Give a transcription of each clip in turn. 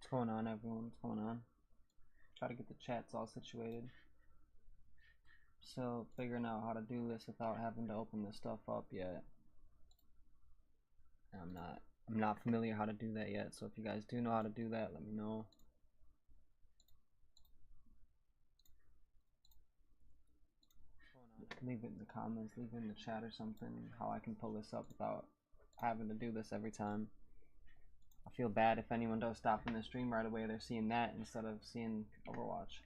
What's going on, everyone? What's going on? Try to get the chats all situated. So figuring out how to do this without having to open this stuff up yet. I'm not familiar how to do that yet. So if you guys do know how to do that, let me know. Leave it in the comments, leave it in the chat or something, how I can pull this up without having to do this every time. I feel bad if anyone does stop in the stream right away, they're seeing that instead of seeing Overwatch.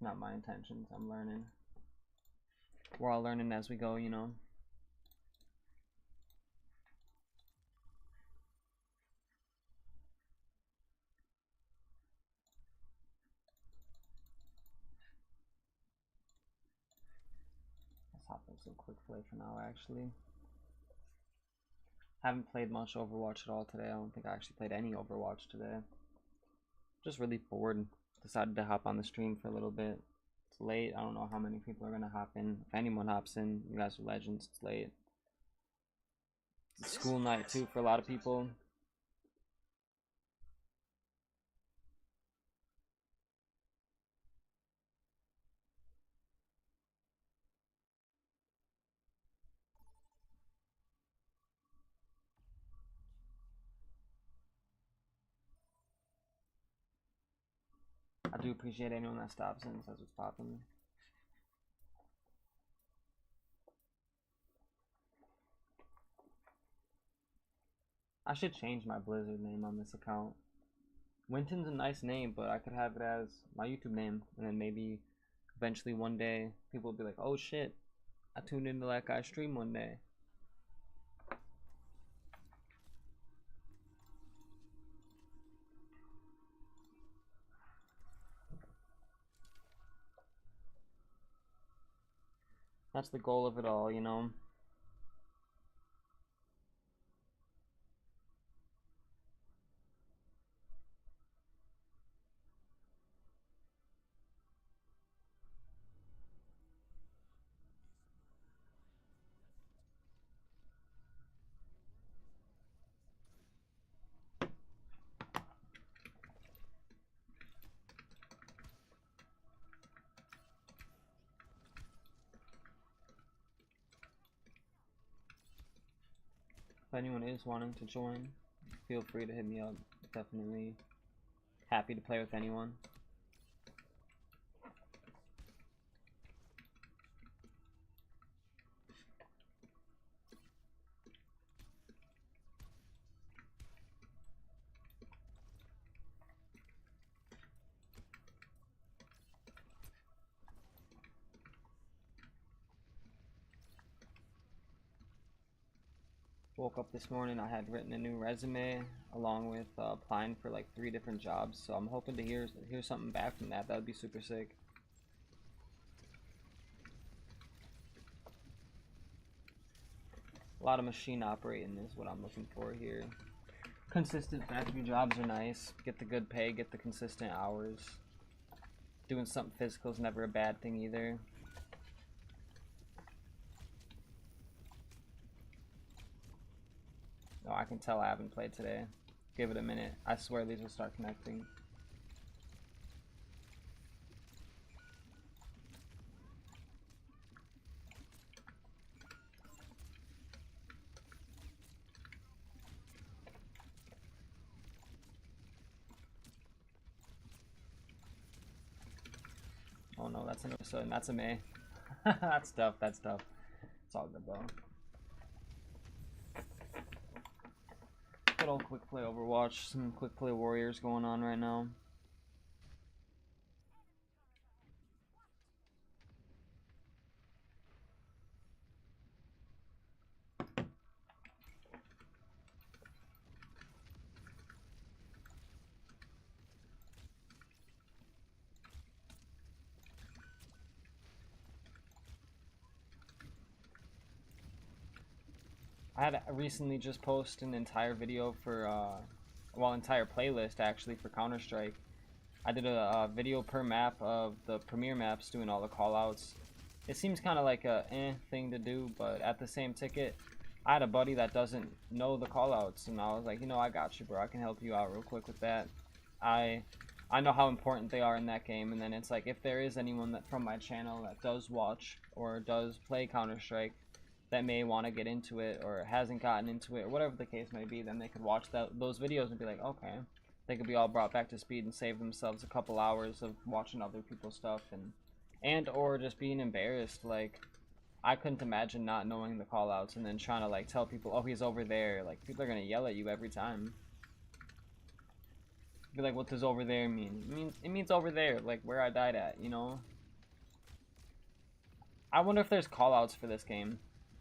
Not my intentions. I'm learning. We're all learning as we go, you know. Let's hop into some quick play for now, actually. Haven't played much Overwatch at all today. I don't think I actually played any Overwatch today. Just really bored. Decided to hop on the stream for a little bit. It's late. I don't know how many people are gonna hop in. If anyone hops in, you guys are legends. It's late. It's a school night too for a lot of people. I do appreciate anyone that stops in and says what's poppin'. I should change my Blizzard name on this account. Winton's a nice name, but I could have it as my YouTube name, and then maybe eventually one day people will be like, oh shit, I tuned into that guy's stream one day. That's the goal of it all, you know. If anyone is wanting to join, feel free to hit me up. Definitely happy to play with anyone. Woke up this morning, I had written a new resume along with applying for like 3 different jobs, so I'm hoping to hear something back from that. That would be super sick. A lot of machine operating is what I'm looking for here. Consistent factory jobs are nice. Get the good pay, get the consistent hours. Doing something physical is never a bad thing either. Oh, I can tell I haven't played today. Give it a minute. I swear these will start connecting. Oh no, that's an episode. That's a May. That's tough. That's tough. It's all good though. Good old quick play Overwatch. Some quick play warriors going on right now. I had recently just posted an entire video for, well, entire playlist actually for Counter-Strike. I did a video per map of the premier maps doing all the callouts. It seems kind of like a thing to do, but at the same ticket, I had a buddy that doesn't know the callouts, and I was like, you know, I got you, bro. I can help you out real quick with that. I know how important they are in that game, and then it's like, if there is anyone that from my channel that does watch or does play Counter-Strike that may want to get into it or hasn't gotten into it or whatever the case may be, then they could watch those videos and be like, okay, they could be all brought back to speed and save themselves a couple hours of watching other people's stuff and or just being embarrassed. Like, I couldn't imagine not knowing the callouts and then trying to like tell people, oh, he's over there. Like, people are gonna yell at you every time. Be like, what does over there mean? It means over there, like where I died at, you know? I wonder if there's callouts for this game.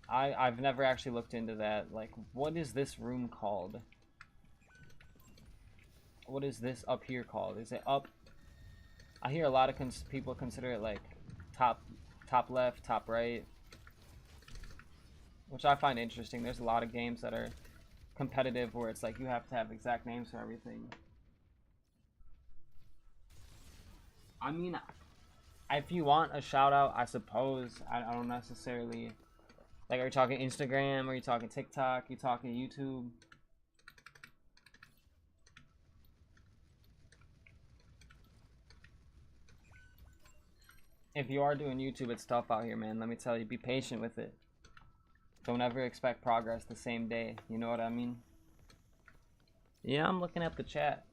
I've never actually looked into that. Like, what is this room called? What is this up here called? Is it up? I hear a lot of people consider it like top left, top right, which I find interesting. There's a lot of games that are competitive where it's like you have to have exact names for everything. I mean, if you want a shout out, I suppose. I don't necessarily, like, are you talking Instagram? Are you talking TikTok? Are you talking YouTube? If you are doing YouTube, it's tough out here, man. Let me tell you, be patient with it. Don't ever expect progress the same day. You know what I mean? Yeah, I'm looking at the chat.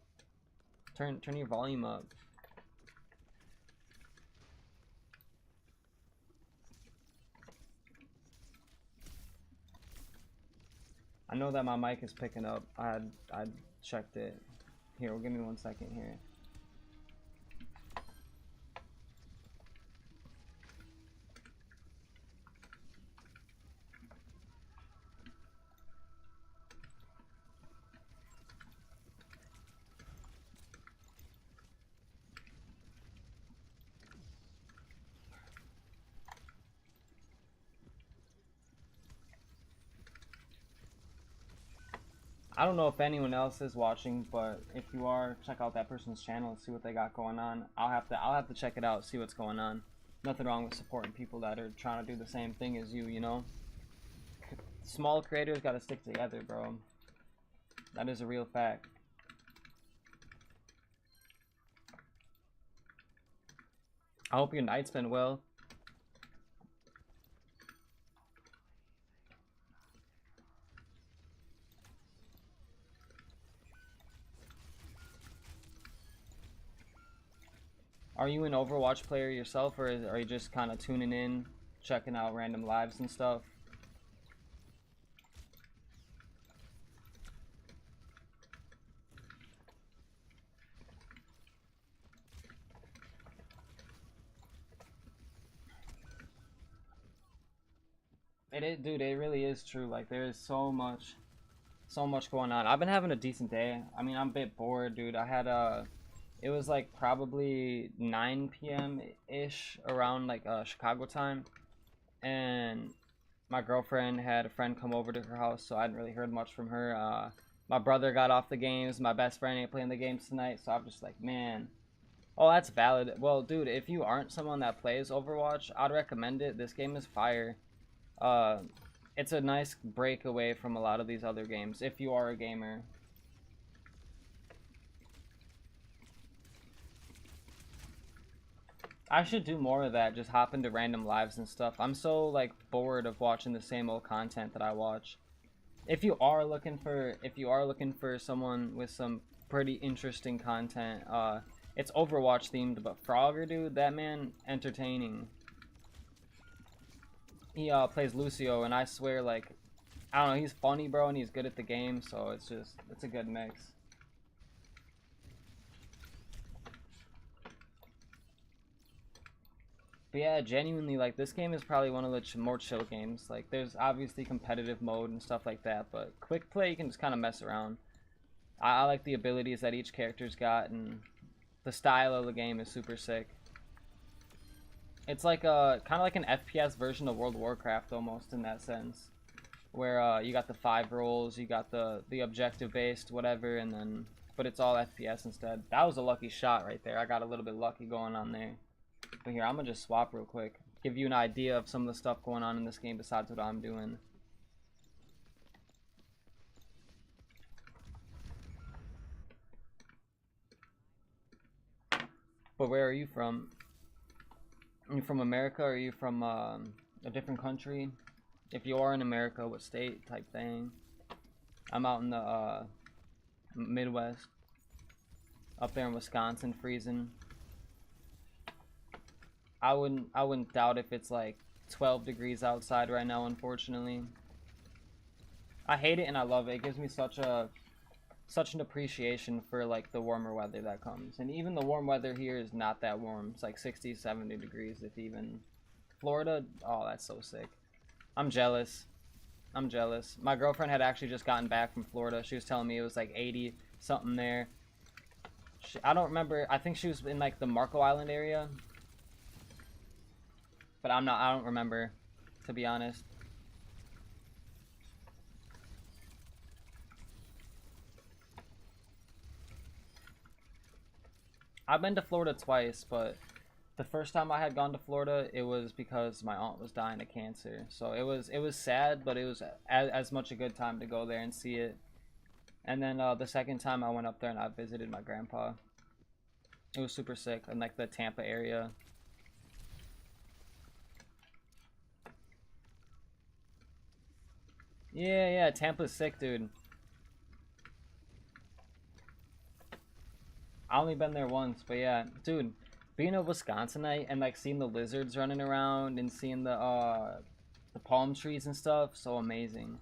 Turn your volume up. I know that my mic is picking up. I checked it. Here, give me 1 second here. I don't know if anyone else is watching, but if you are, check out that person's channel, see what they got going on. I'll have to check it out, see what's going on. Nothing wrong with supporting people that are trying to do the same thing as you, you know? Small creators gotta stick together, bro. That is a real fact. I hope your night's been well. Are you an Overwatch player yourself, or are you just kind of tuning in, checking out random lives and stuff? Dude, it really is true. Like, there is so much going on. I've been having a decent day. I mean, I'm a bit bored, dude. I had it was like probably 9 p.m. ish around like Chicago time, and my girlfriend had a friend come over to her house, so I hadn't really heard much from her. My brother got off the games. My best friend ain't playing the games tonight, so I'm just like, man. Oh, that's valid. Well, dude, if you aren't someone that plays Overwatch, I'd recommend it. This game is fire. It's a nice break away from a lot of these other games if you are a gamer. I should do more of that, just hop into random lives and stuff. I'm so like bored of watching the same old content that I watch. If you are looking for someone with some pretty interesting content, it's Overwatch themed, but Frogger, dude, that man entertaining. He plays Lucio, and I swear, like, I don't know, he's funny, bro, and he's good at the game, so it's a good mix. But yeah, genuinely, like, this game is probably one of the more chill games. Like, there's obviously competitive mode and stuff like that, but quick play, you can just kind of mess around. I like the abilities that each character's got, and the style of the game is super sick. It's like a kind of like an FPS version of World of Warcraft almost in that sense, where you got the 5 roles, you got the objective based whatever, and then but it's all FPS instead. That was a lucky shot right there. I got a little bit lucky going on there. But here, I'm gonna just swap real quick, give you an idea of some of the stuff going on in this game besides what I'm doing. But where are you from? Are you from America, or are you from a different country? If you are in America, what state type thing? I'm out in the Midwest. Up there in Wisconsin, freezing. I wouldn't doubt if it's like 12 degrees outside right now, unfortunately. I hate it and I love it. It gives me such an appreciation for like the warmer weather that comes. And even the warm weather here is not that warm. It's like 60, 70 degrees if even. Florida, oh, that's so sick. I'm jealous. I'm jealous. My girlfriend had actually just gotten back from Florida. She was telling me it was like 80 something there. I don't remember. I think she was in like the Marco Island area. But I don't remember, to be honest. I've been to Florida twice, but the first time I had gone to Florida, it was because my aunt was dying of cancer. So it was sad, but it was as much a good time to go there and see it. And then the second time I went up there and I visited my grandpa. It was super sick in like the Tampa area. Yeah, Tampa's sick, dude. I only been there once, but yeah, dude, being a Wisconsinite and like seeing the lizards running around and seeing the palm trees and stuff, so amazing.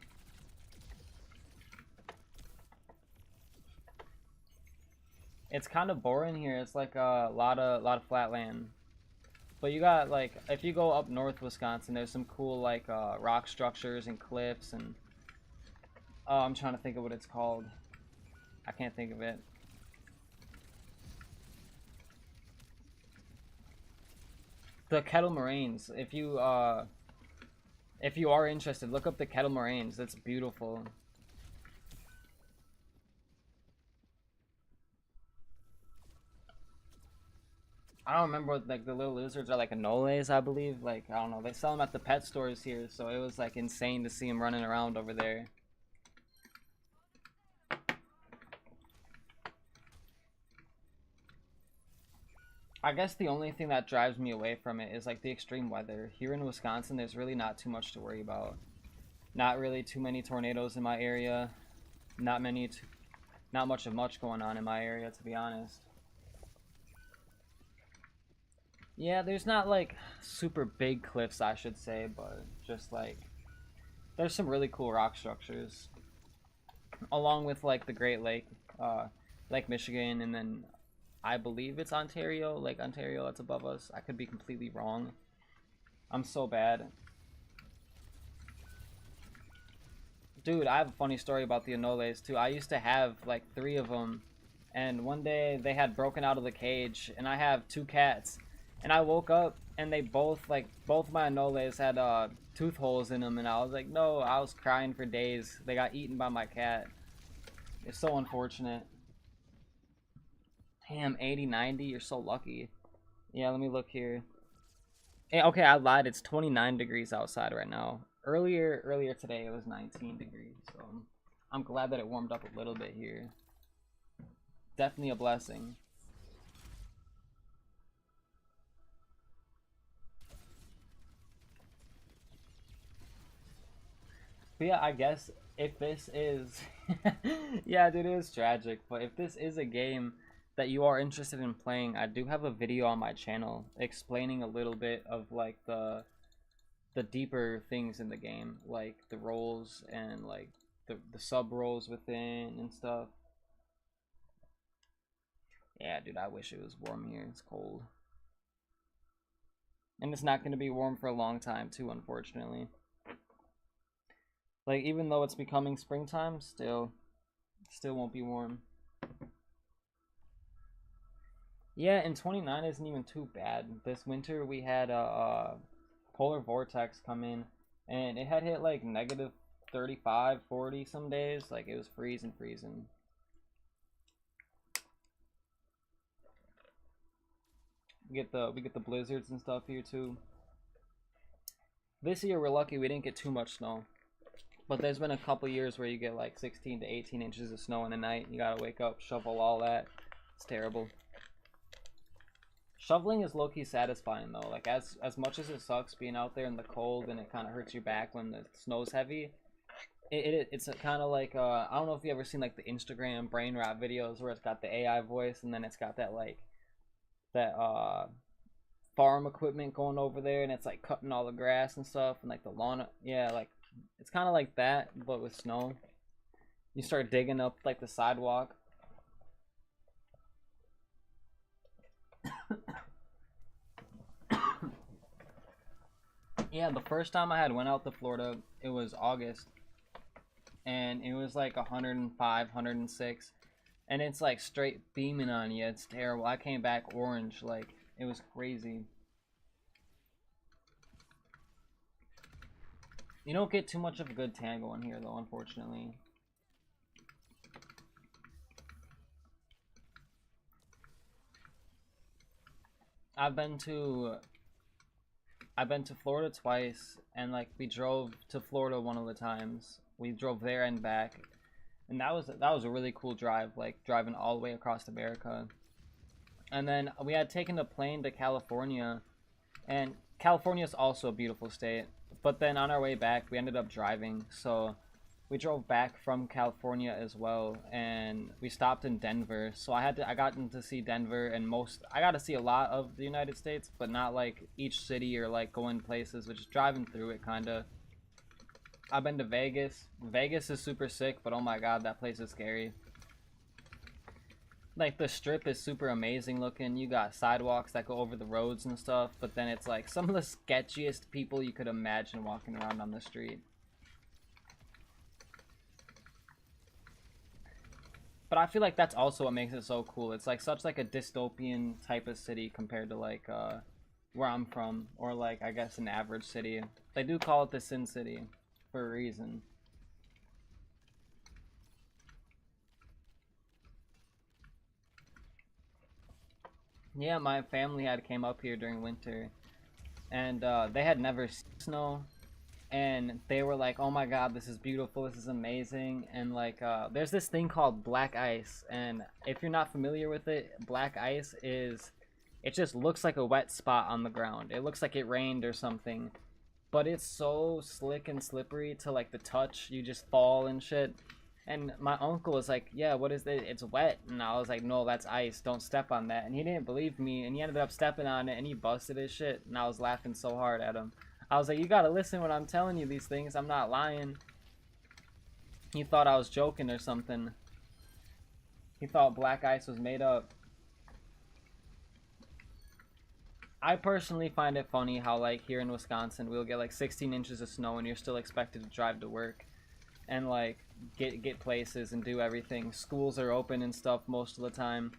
It's kind of boring here. It's like a lot of flat land. But you got like, if you go up north Wisconsin, there's some cool like rock structures and cliffs and I'm trying to think of what it's called. I can't think of it. The Kettle Moraines. If you are interested, look up the Kettle Moraines. That's beautiful. I don't remember what like the little lizards are, like anoles, I believe. Like, I don't know. They sell them at the pet stores here, so it was like insane to see them running around over there. I guess the only thing that drives me away from it is like the extreme weather. Here in Wisconsin, there's really not too much to worry about. Not really too many tornadoes in my area. Not much of much going on in my area, to be honest. Yeah, there's not like super big cliffs, I should say, but just like there's some really cool rock structures. Along with like the Great Lake, Lake Michigan, and then I believe it's Ontario, Lake Ontario that's above us. I could be completely wrong. I'm so bad. Dude, I have a funny story about the anoles too. I used to have like 3 of them, and one day they had broken out of the cage, and I have 2 cats. And I woke up and they both my anoles had tooth holes in them, and I was like, no, I was crying for days. They got eaten by my cat. It's so unfortunate. Damn, 80, 90, you're so lucky. Yeah, let me look here. Hey, okay, I lied. It's 29 degrees outside right now. Earlier today it was 19 degrees, so I'm glad that it warmed up a little bit here. Definitely a blessing. But yeah, I guess if this is yeah, dude, it is tragic, but if this is a game that you are interested in playing, I do have a video on my channel explaining a little bit of like the deeper things in the game, like the roles and like the sub roles within and stuff. Yeah, dude, I wish it was warm here. It's cold. And it's not going to be warm for a long time too, unfortunately. Like, even though it's becoming springtime, still won't be warm. Yeah, and 29 isn't even too bad. This winter we had a polar vortex come in, and it had hit like negative 35, 40 some days. Like, it was freezing. We get the blizzards and stuff here too. This year we're lucky we didn't get too much snow. But there's been a couple years where you get like 16 to 18 inches of snow in a night. You gotta wake up, shovel all that. It's terrible. Shoveling is low-key satisfying though. Like as much as it sucks being out there in the cold and it kind of hurts your back when the snow's heavy, it's kind of like I don't know if you ever seen like the Instagram brain rot videos where it's got the AI voice and then it's got that like that farm equipment going over there and it's like cutting all the grass and stuff and like the lawn. Yeah, like it's kind of like that but with snow. You start digging up like the sidewalk. Yeah, the first time I had went out to Florida, it was August, and it was like 105, 106, and it's like straight beaming on you. It's terrible. I came back orange, like it was crazy. You don't get too much of a good tan going here though, unfortunately. I've been to Florida twice, and like we drove to Florida one of the times. We drove there and back, and that was a really cool drive, like driving all the way across America. And then we had taken a plane to California, and California is also a beautiful state. But then on our way back, we ended up driving, so we drove back from California as well, and we stopped in Denver. So I got to see Denver, and I got to see a lot of the United States, but not like each city or like going places, which is driving through it kind of. I've been to Vegas. Vegas is super sick, but oh my god, that place is scary. Like the strip is super amazing looking. You got sidewalks that go over the roads and stuff, but then it's like some of the sketchiest people you could imagine walking around on the street. But I feel like that's also what makes it so cool. It's like such like a dystopian type of city compared to like where I'm from, or like I guess an average city. They do call it the Sin City for a reason. Yeah, my family had came up here during winter, and they had never seen snow, and they were like, oh my god, this is beautiful, this is amazing. And like there's this thing called black ice, and if you're not familiar with it, black ice is, it just looks like a wet spot on the ground. It looks like it rained or something, but it's so slick and slippery to like the touch. You just fall and shit. And my uncle was like, yeah, what is it? It's wet. And I was like, no, that's ice, don't step on that. And he didn't believe me, and he ended up stepping on it, and he busted his shit. And I was laughing so hard at him. I was like, you gotta listen when I'm telling you these things, I'm not lying. He thought I was joking or something. He thought black ice was made up. I personally find it funny how like here in Wisconsin we'll get like 16 inches of snow and you're still expected to drive to work and like get places and do everything. Schools are open and stuff most of the time.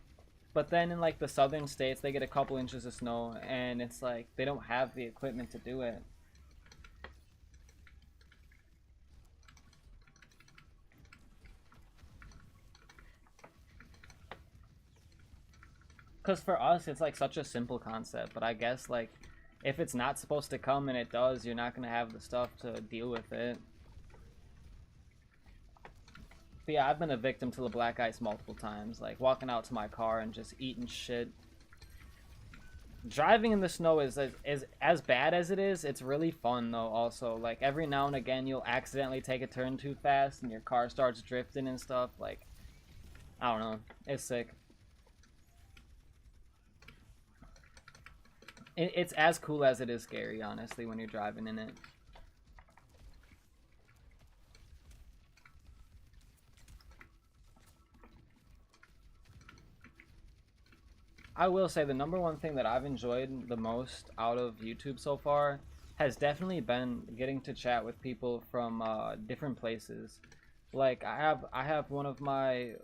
But then in like the southern states they get a couple inches of snow and it's like they don't have the equipment to do it. Because for us, it's like such a simple concept, but I guess like if it's not supposed to come and it does, you're not going to have the stuff to deal with it. But yeah, I've been a victim to the black ice multiple times, like walking out to my car and just eating shit. Driving in the snow is as bad as it is, it's really fun though also. Like every now and again you'll accidentally take a turn too fast and your car starts drifting and stuff. Like, I don't know, it's sick. It's as cool as it is scary, honestly, when you're driving in it. I will say the number one thing that I've enjoyed the most out of YouTube so far has definitely been getting to chat with people from different places. Like I have one of my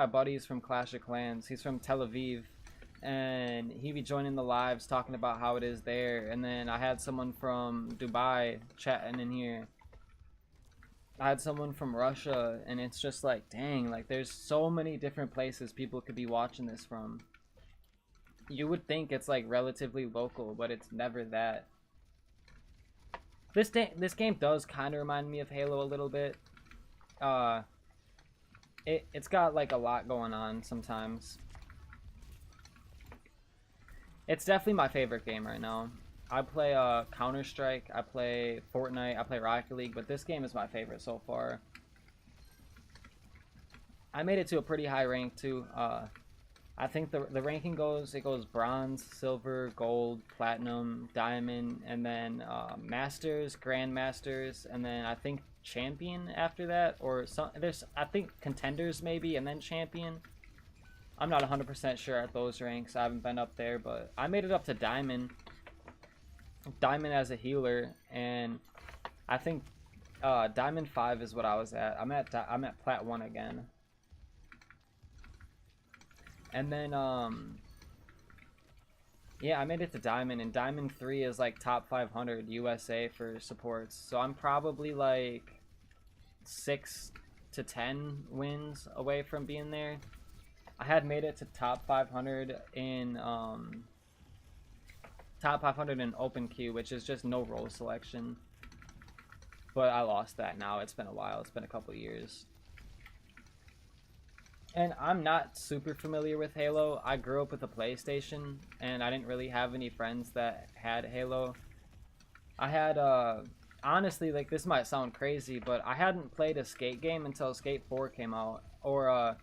buddies from Clash of Clans. He's from Tel Aviv, and he be joining the lives talking about how it is there. And then I had someone from Dubai chatting in here. I had someone from Russia, and it's just like, dang, like there's so many different places people could be watching this from. You would think it's like relatively local, but it's never that. This game does kind of remind me of Halo a little bit. It's got like a lot going on sometimes. It's definitely my favorite game right now. I play Counter-Strike, I play Fortnite, I play Rocket League, but this game is my favorite so far. I made it to a pretty high rank too. I think the ranking goes bronze, silver, gold, platinum, diamond, and then masters, grandmasters, and then I think champion after that, or some there's I think contenders maybe, and then champion. I'm not 100% sure at those ranks. I haven't been up there, but I made it up to diamond. Diamond as a healer, and I think diamond 5 is what I was at. I'm at plat 1 again. And then yeah, I made it to diamond, and diamond 3 is like top 500 USA for supports. So I'm probably like 6 to 10 wins away from being there. I had made it to top 500 in open queue, which is just no role selection. But I lost that now. It's been a while. It's been a couple years. And I'm not super familiar with Halo. I grew up with a PlayStation, and I didn't really have any friends that had Halo. I had, honestly, like, this might sound crazy, but I hadn't played a Skate game until Skate 4 came out. Or,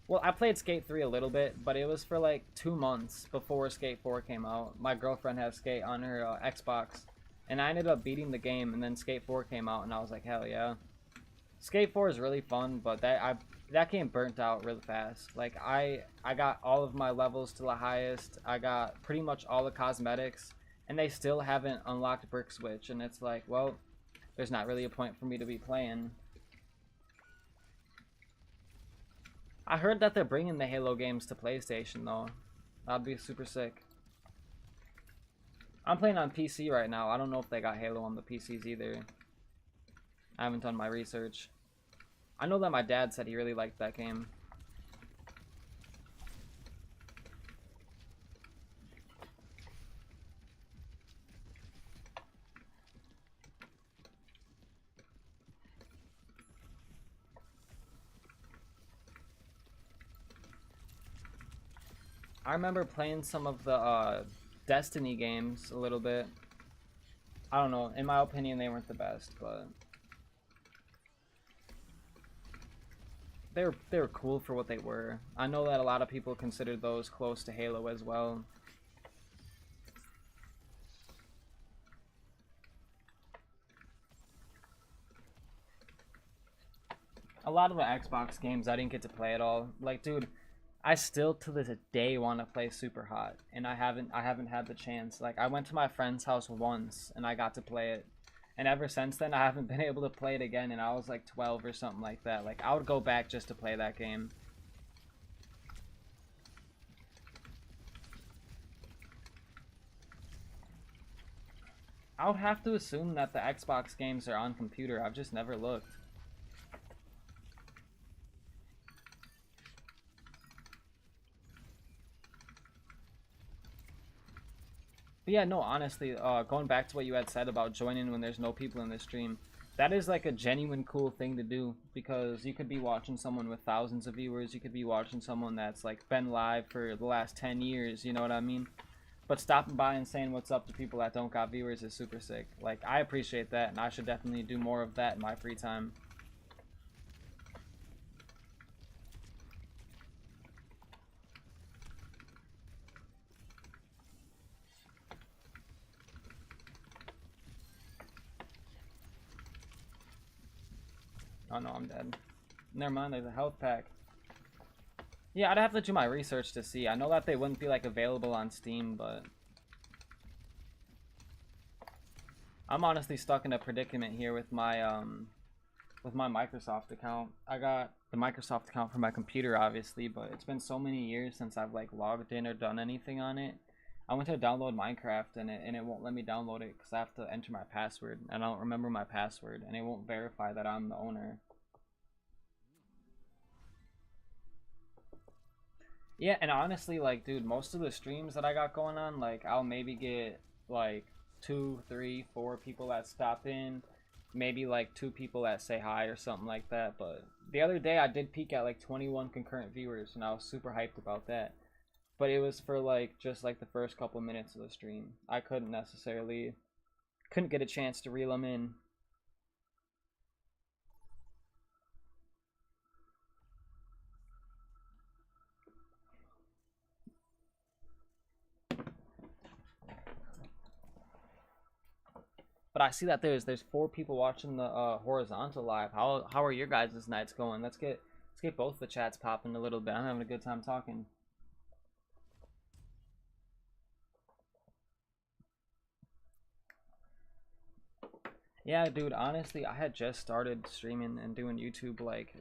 well, I played Skate 3 a little bit, but it was for, like, 2 months before Skate 4 came out. My girlfriend had Skate on her Xbox, and I ended up beating the game, and then Skate 4 came out, and I was like, hell yeah. Skate 4 is really fun, but that game burnt out really fast. Like, I got all of my levels to the highest. I got pretty much all the cosmetics, and they still haven't unlocked Brick Switch, and it's like, well, there's not really a point for me to be playing. I heard that they're bringing the Halo games to PlayStation, though. That'd be super sick. I'm playing on PC right now. I don't know if they got Halo on the PCs either. I haven't done my research. I know that my dad said he really liked that game. I remember playing some of the Destiny games a little bit. I don't know. In my opinion, they weren't the best, but they were cool for what they were. I know that a lot of people consider those close to Halo as well. A lot of the Xbox games I didn't get to play at all. Like, dude, I still to this day want to play Super Hot, and I haven't had the chance. Like, I went to my friend's house once and I got to play it, and ever since then I haven't been able to play it again, and I was like 12 or something like that. Like, I would go back just to play that game. I would have to assume that the Xbox games are on computer. I've just never looked. But yeah, no, honestly, going back to what you had said about joining when there's no people in the stream, that is like a genuine cool thing to do, because you could be watching someone with thousands of viewers, you could be watching someone that's like been live for the last 10 years, you know what I mean? But stopping by and saying what's up to people that don't got viewers is super sick. Like, I appreciate that, and I should definitely do more of that in my free time. Oh no, I'm dead. Never mind, there's a health pack. Yeah, I'd have to do my research to see. I know that they wouldn't be like available on Steam, but I'm honestly stuck in a predicament here with my Microsoft account. I got the Microsoft account for my computer, obviously, but it's been so many years since I've like logged in or done anything on it. I went to download Minecraft and it won't let me download it because I have to enter my password, and I don't remember my password, and it won't verify that I'm the owner. Yeah, and honestly, like, dude, most of the streams that I got going on, like, I'll maybe get like 2, 3, 4 people that stop in, maybe like 2 people that say hi or something like that. But the other day I did peak at like 21 concurrent viewers, and I was super hyped about that. but it was for like just like the first couple minutes of the stream. I couldn't get a chance to reel them in. But I see that there's 4 people watching the horizontal live. How are your guys' nights going? Let's get both the chats popping a little bit. I'm having a good time talking. Yeah, dude, honestly, I had just started streaming and doing YouTube like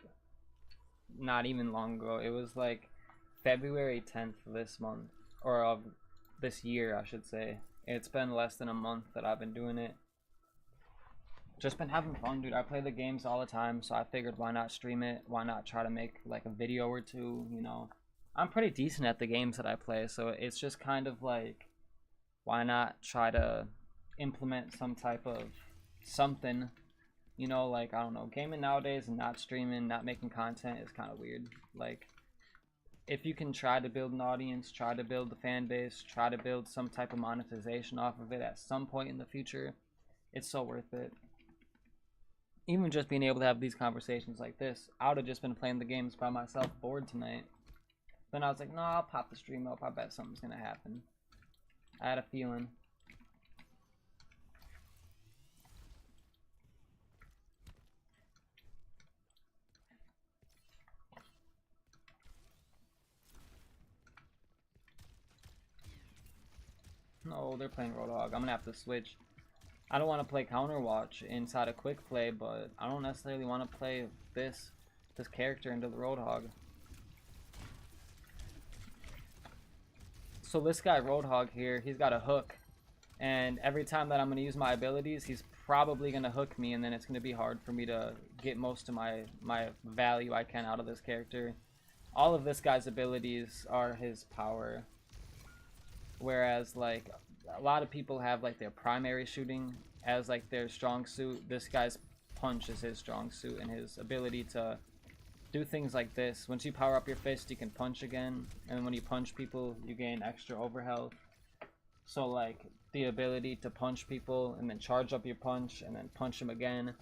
not even long ago. It was like February 10th this month, or of this year, I should say. It's been less than a month that I've been doing it. Just been having fun, dude. I play the games all the time, so I figured why not stream it? Why not try to make like a video or two, you know? I'm pretty decent at the games that I play, so it's just kind of like, why not try to implement some type of something, you know? Like, I don't know, gaming nowadays and not streaming, not making content is kind of weird. Like, if you can try to build an audience, try to build a fan base, try to build some type of monetization off of it at some point in the future, it's so worth it. Even just being able to have these conversations like this, I would have just been playing the games by myself, bored tonight. Then I was like, no, I'll pop the stream up. I bet something's gonna happen. I had a feeling. No, they're playing Roadhog. I'm gonna have to switch. I don't want to play Counterwatch inside a quick play, but I don't necessarily want to play this character into the Roadhog. So this guy Roadhog here, he's got a hook, and every time that I'm going to use my abilities, he's probably going to hook me, and then it's going to be hard for me to get most of my value I can out of this character. All of this guy's abilities are his power, whereas like a lot of people have like their primary shooting as like their strong suit. This guy's punch is his strong suit, and his ability to do things like this. Once you power up your fist, you can punch again, and when you punch people, you gain extra overhealth. So like the ability to punch people and then charge up your punch and then punch them again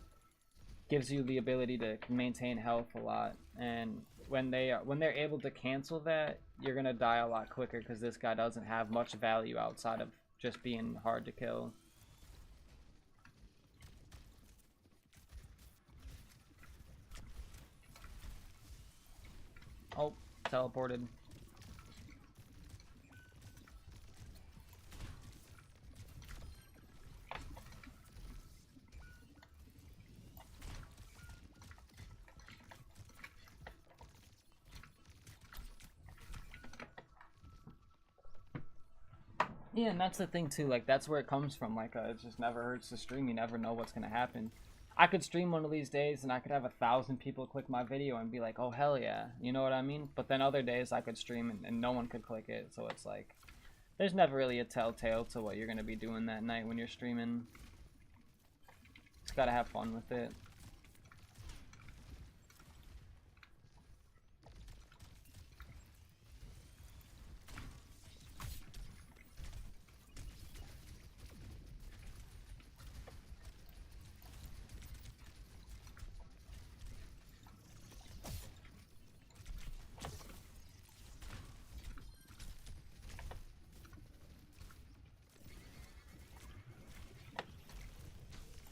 gives you the ability to maintain health a lot. And when they're able to cancel that, you're gonna die a lot quicker, because this guy doesn't have much value outside of just being hard to kill. Oh, teleported. Yeah, and that's the thing too, like that's where it comes from. Like it just never hurts to stream. You never know what's gonna happen. I could stream one of these days and I could have 1,000 people click my video and be like, oh hell yeah, you know what I mean? But then other days I could stream and no one could click it, so it's like there's never really a telltale to what you're gonna be doing that night when you're streaming. Just gotta have fun with it.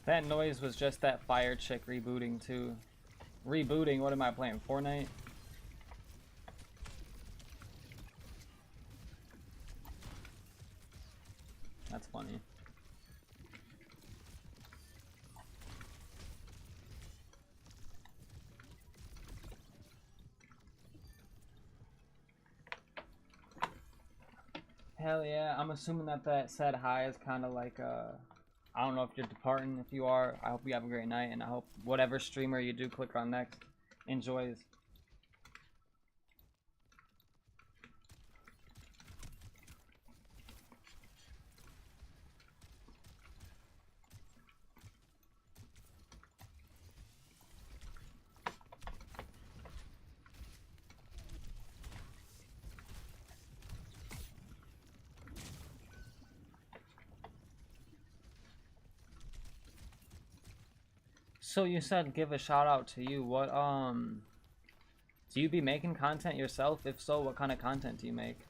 That noise was just that fire chick rebooting too. Rebooting? What am I playing? Fortnite? That's funny. Hell yeah, I'm assuming that said hi is kind of like I don't know if you're departing. If you are, I hope you have a great night, and I hope whatever streamer you do click on next enjoys. So you said give a shout out to you. What do you be making content yourself? If so, what kind of content do you make?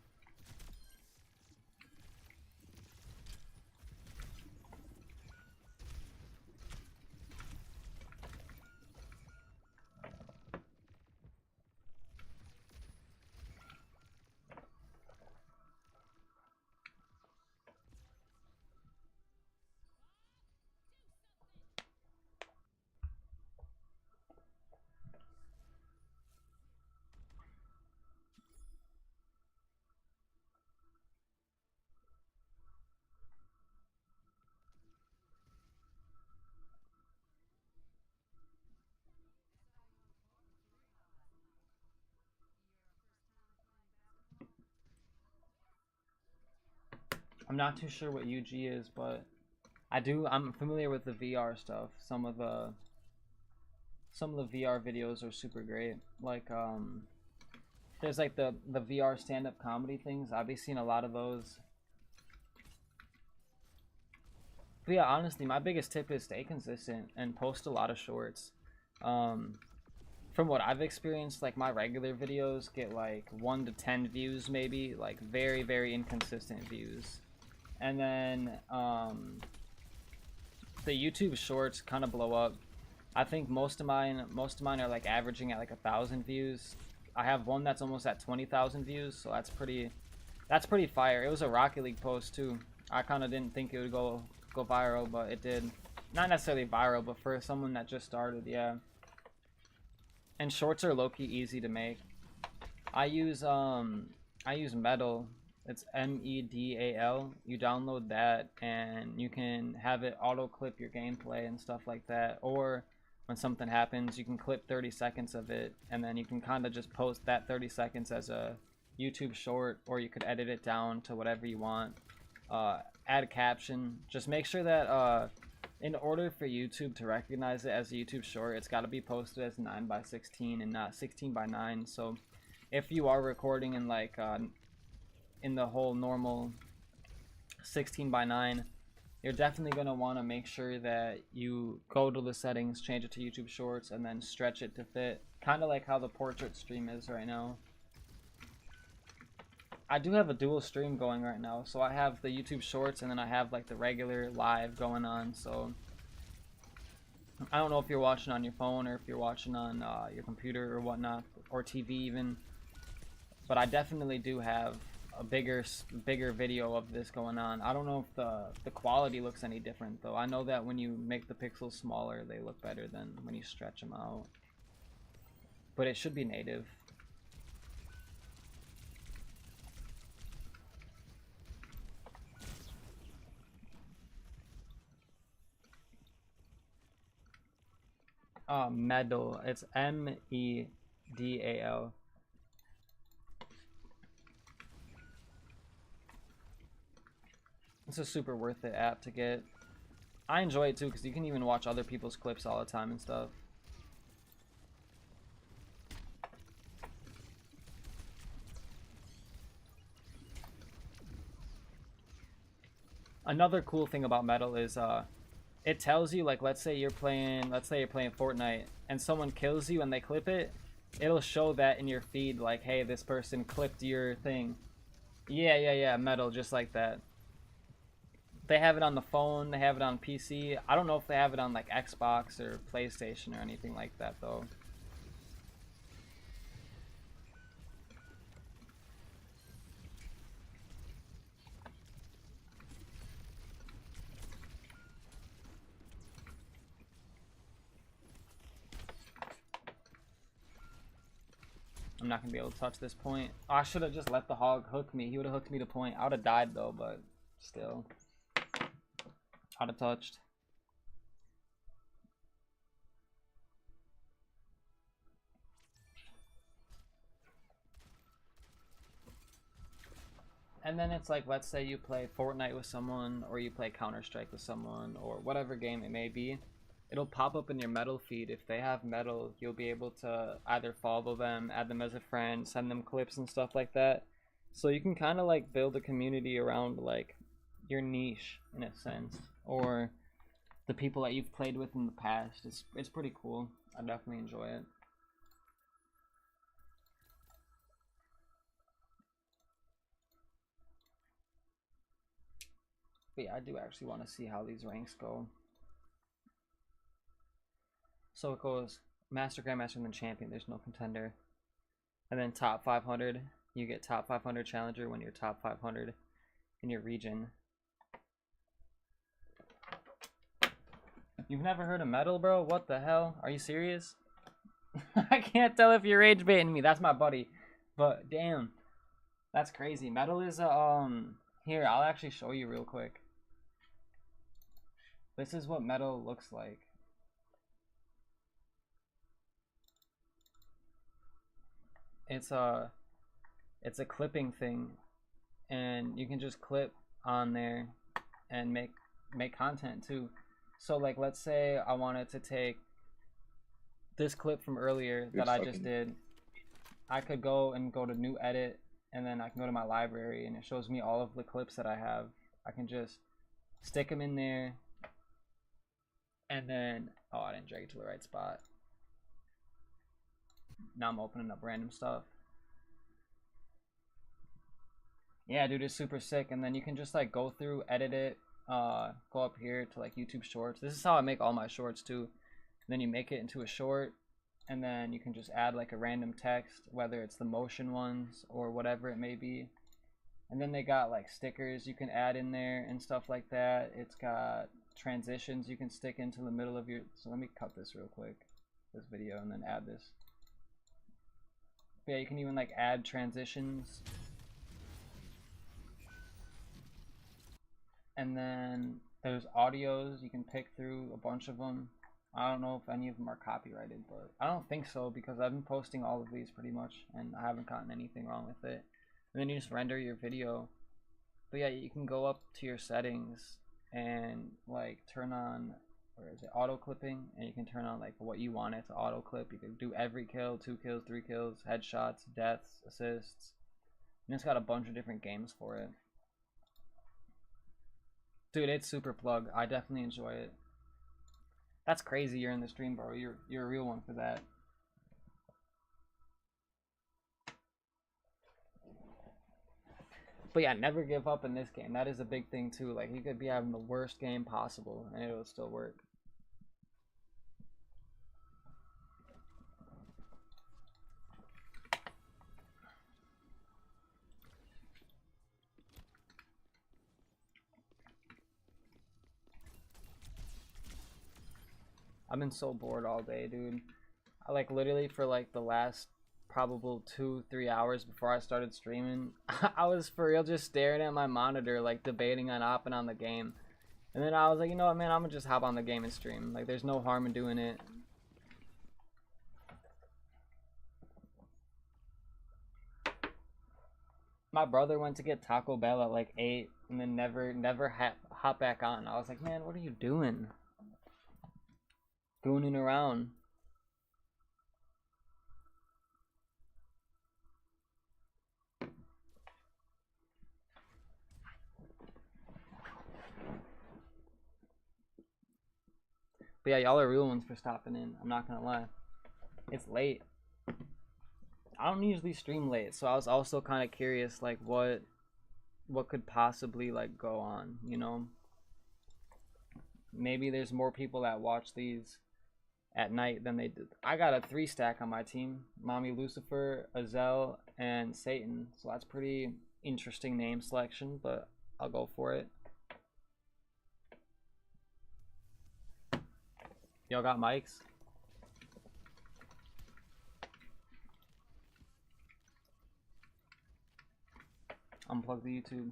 I'm not too sure what UG is, but I'm familiar with the VR stuff. Some of the VR videos are super great. Like there's like the VR stand-up comedy things. I've been seeing a lot of those. But yeah, honestly, my biggest tip is stay consistent and post a lot of shorts. From what I've experienced, like my regular videos get like 1 to 10 views, maybe, like very, very inconsistent views. And then the YouTube shorts kind of blow up. I think most of mine are like averaging at like 1,000 views. I have one that's almost at 20,000 views, so that's pretty fire. It was a Rocket League post too. I kind of didn't think it would go viral, but it did. Not necessarily viral, but for someone that just started, yeah. And shorts are low-key easy to make. I use Metal. It's MEDAL. You download that and you can have it auto clip your gameplay and stuff like that. Or when something happens, you can clip 30 seconds of it, and then you can kind of just post that 30 seconds as a YouTube short, or you could edit it down to whatever you want. Add a caption. Just make sure that in order for YouTube to recognize it as a YouTube short, it's got to be posted as 9:16 and not 16:9. So if you are recording in like in the whole normal 16:9, you're definitely going to want to make sure that you go to the settings, change it to YouTube Shorts, and then stretch it to fit. Kind of like how the portrait stream is right now. I do have a dual stream going right now, so I have the YouTube Shorts and then I have like the regular live going on. So I don't know if you're watching on your phone or if you're watching on your computer or whatnot, or TV even, but I definitely do have a bigger video of this going on. I don't know if the quality looks any different though. I know that when you make the pixels smaller, they look better than when you stretch them out, but it should be native. Medal. It's MEDAL. It's a super worth it app to get. I enjoy it too because you can even watch other people's clips all the time and stuff. Another cool thing about Medal is it tells you, like, let's say you're playing Fortnite and someone kills you and they clip it, it'll show that in your feed, like, hey, this person clipped your thing. Yeah, Metal, just like that. They have it on the phone, they have it on PC. I don't know if they have it on like Xbox or PlayStation or anything like that though. I'm not gonna be able to touch this point. Oh, I should have just let the hog hook me. He would have hooked me to point. I would have died though, but still. I'd have touched. And then it's like, let's say you play Fortnite with someone, or you play Counter-Strike with someone, or whatever game it may be. It'll pop up in your Metal feed. If they have Metal, you'll be able to either follow them, add them as a friend, send them clips and stuff like that. So you can kind of like build a community around like your niche in a sense, or the people that you've played with in the past. It's pretty cool. I definitely enjoy it. But yeah, I do actually want to see how these ranks go. So it goes Master, Grandmaster, and then Champion. There's no contender. And then top 500. You get top 500 Challenger when you're top 500 in your region. You've never heard of Metal, bro? What the hell? Are you serious? I can't tell if you're rage baiting me. That's my buddy. But damn. That's crazy. Metal is a here, I'll actually show you real quick. This is what Metal looks like. It's a clipping thing, and you can just clip on there and make content too. So like, let's say I wanted to take this clip from earlier that I just did. I could go to new edit, and then I can go to my library, and it shows me all of the clips that I have. I can just stick them in there, and then, oh, I didn't drag it to the right spot. Now I'm opening up random stuff. Yeah, dude, it's super sick. And then you can just like go through, edit it, go up here to like YouTube Shorts. This is how I make all my shorts too. And then you make it into a short, and then you can just add like a random text, whether it's the motion ones or whatever it may be. And then they got like stickers you can add in there and stuff like that. It's got transitions you can stick into the middle of your, so let me cut this real quick, this video, and then add this. But yeah, you can even like add transitions. And then there's audios, you can pick through a bunch of them. I don't know if any of them are copyrighted, but I don't think so, because I've been posting all of these pretty much and I haven't gotten anything wrong with it. And then you just render your video. But yeah, you can go up to your settings and like turn on, where is it, auto clipping, and you can turn on like what you want it to auto clip. You can do every kill, 2 kills, 3 kills, headshots, deaths, assists, and it's got a bunch of different games for it. Dude, it's super plug. I definitely enjoy it. That's crazy you're in the stream, bro. You're a real one for that. But yeah, never give up in this game. That is a big thing too. Like, you could be having the worst game possible and it will still work. I've been so bored all day, dude. I like literally for like the last probable 2-3 hours before I started streaming, I was for real just staring at my monitor, like debating on hopping on the game. And then I was like, you know what, man, I'm gonna just hop on the game and stream. Like, there's no harm in doing it. My brother went to get Taco Bell at like 8 and then never hop back on. I was like, man, what are you doing? Gooning around. But yeah, y'all are real ones for stopping in. I'm not gonna lie. It's late. I don't usually stream late, so I was also kind of curious, like what could possibly like go on, you know? Maybe there's more people that watch these at night than they did. I got a 3 stack on my team: Mommy Lucifer, Azel, and Satan. So that's pretty interesting name selection, but I'll go for it. Y'all got mics? Unplug the YouTube.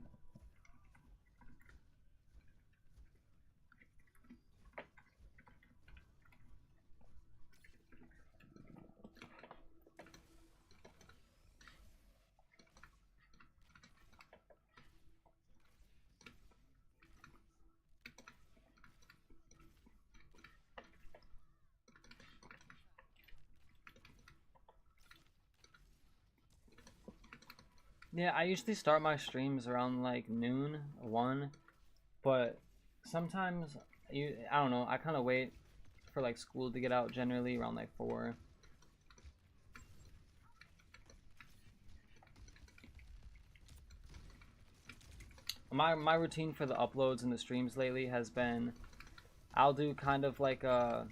Yeah, I usually start my streams around like noon, 1, but sometimes I don't know. I kind of wait for like school to get out generally around like 4. My routine for the uploads and the streams lately has been, I'll do kind of like I'll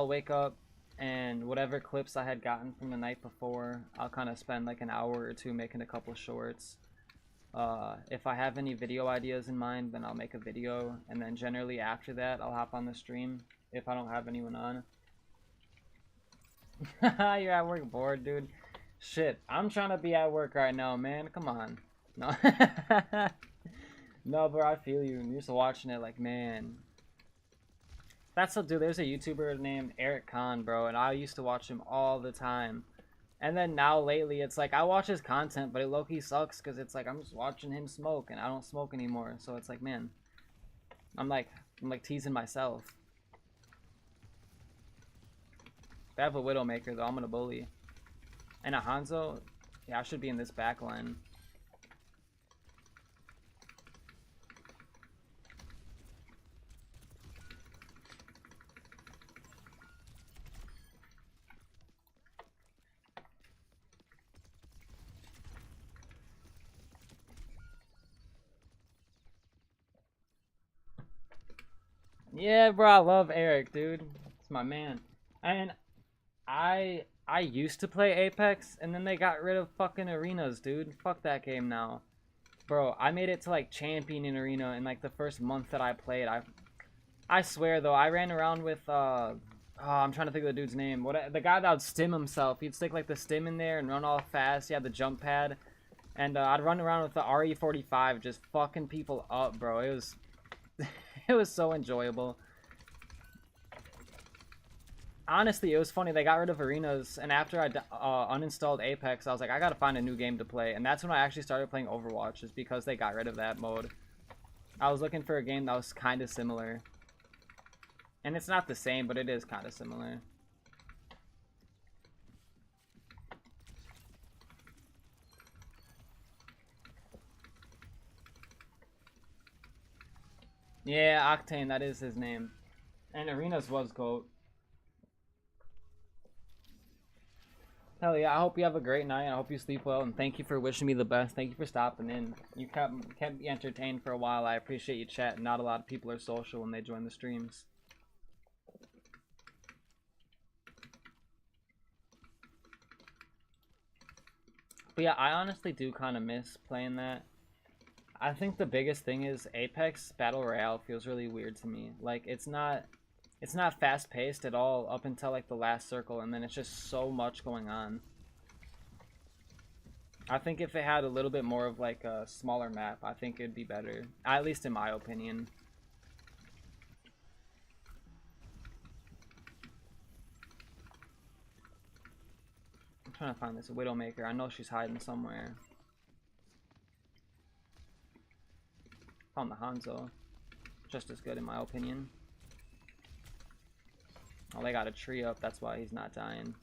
wake up and whatever clips I had gotten from the night before, I'll kind of spend like an hour or two making a couple shorts. If I have any video ideas in mind, then I'll make a video, and then generally after that I'll hop on the stream if I don't have anyone on. You're at work bored, dude. Shit, I'm trying to be at work right now, man. Come on. No. No, bro, I feel you. I'm used to watching it like, man. That's a dude. There's a YouTuber named Eric Khan, bro, and I used to watch him all the time. And then now lately, it's like I watch his content, but it low-key sucks because it's like I'm just watching him smoke, and I don't smoke anymore. So it's like, man, I'm like teasing myself. If I have a Widowmaker though, I'm gonna bully. And a Hanzo, yeah, I should be in this back line. Yeah, bro, I love Eric, dude. It's my man. And I used to play Apex, and then they got rid of fucking arenas, dude. Fuck that game now. Bro, I made it to like champion in arena in like the first month that I played. I swear though, I ran around with oh, I'm trying to think of the dude's name. The guy that would stim himself. He'd stick like the stim in there and run all fast. He had the jump pad. And I'd run around with the RE45 just fucking people up, bro. It was it was so enjoyable. Honestly, it was funny. They got rid of arenas, and after I uninstalled Apex, I was like, I gotta find a new game to play. And that's when I actually started playing Overwatch, is because they got rid of that mode. I was looking for a game that was kind of similar. And it's not the same, but it is kind of similar. Yeah, Octane, that is his name. And Arenas was GOAT. Hell yeah, I hope you have a great night. I hope you sleep well, and thank you for wishing me the best. Thank you for stopping in. You kept me entertained for a while. I appreciate you chatting. Not a lot of people are social when they join the streams. But yeah, I honestly do kind of miss playing that. I think the biggest thing is Apex Battle Royale feels really weird to me. Like, it's not fast paced at all up until like the last circle, and then it's just so much going on. I think if it had a little bit more of like a smaller map, I think it'd be better, at least in my opinion. I'm trying to find this Widowmaker. I know she's hiding somewhere. Found the Hanzo. Just as good in my opinion. Oh, they got a tree up. That's why he's not dying.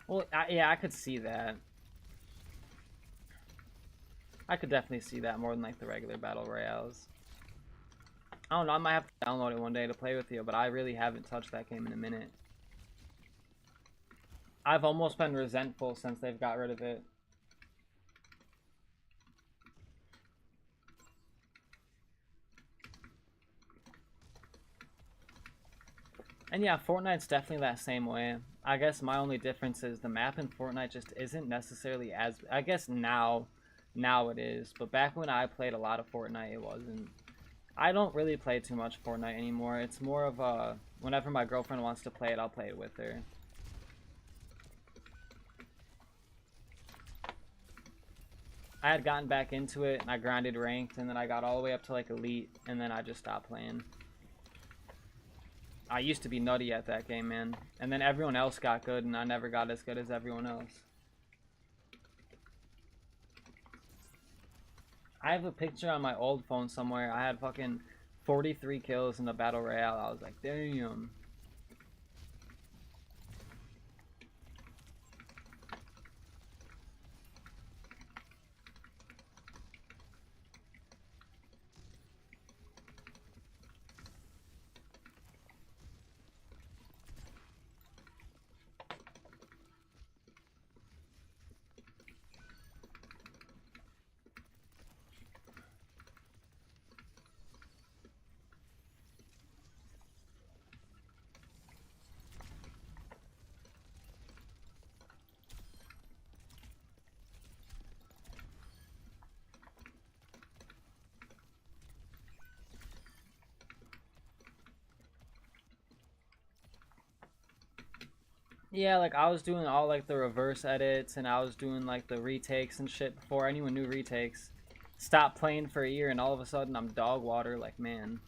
Well, yeah, I could see that. I could definitely see that more than like the regular Battle Royales. I don't know. I might have to download it one day to play with you, but I really haven't touched that game in a minute. I've almost been resentful since they've got rid of it. And yeah, Fortnite's definitely that same way. I guess my only difference is the map in Fortnite just isn't necessarily as... I guess now it is. But back when I played a lot of Fortnite, it wasn't. I don't really play too much Fortnite anymore. It's more of a... Whenever my girlfriend wants to play it, I'll play it with her. I had gotten back into it, and I grinded ranked, and then I got all the way up to like elite, and then I just stopped playing. I used to be nutty at that game, man. And then everyone else got good, and I never got as good as everyone else. I have a picture on my old phone somewhere. I had fucking 43 kills in the Battle Royale. I was like, damn. Yeah, like I was doing all like the reverse edits and I was doing like the retakes and shit before anyone knew retakes. Stopped playing for a year and all of a sudden I'm dog water. Like, man,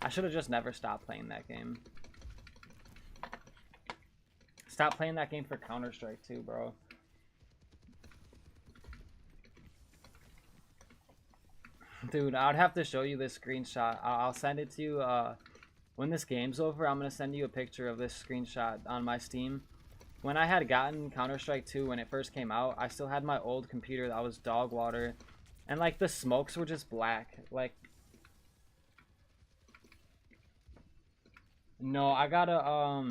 I should have just never stopped playing that game. Stop playing that game for Counter-Strike too, bro. Dude, I'd have to show you this screenshot. I'll send it to you when this game's over. I'm gonna send you a picture of this screenshot on my Steam. When I had gotten Counter-Strike 2 when it first came out, I still had my old computer that was dog water. And like the smokes were just black. Like, no, I got a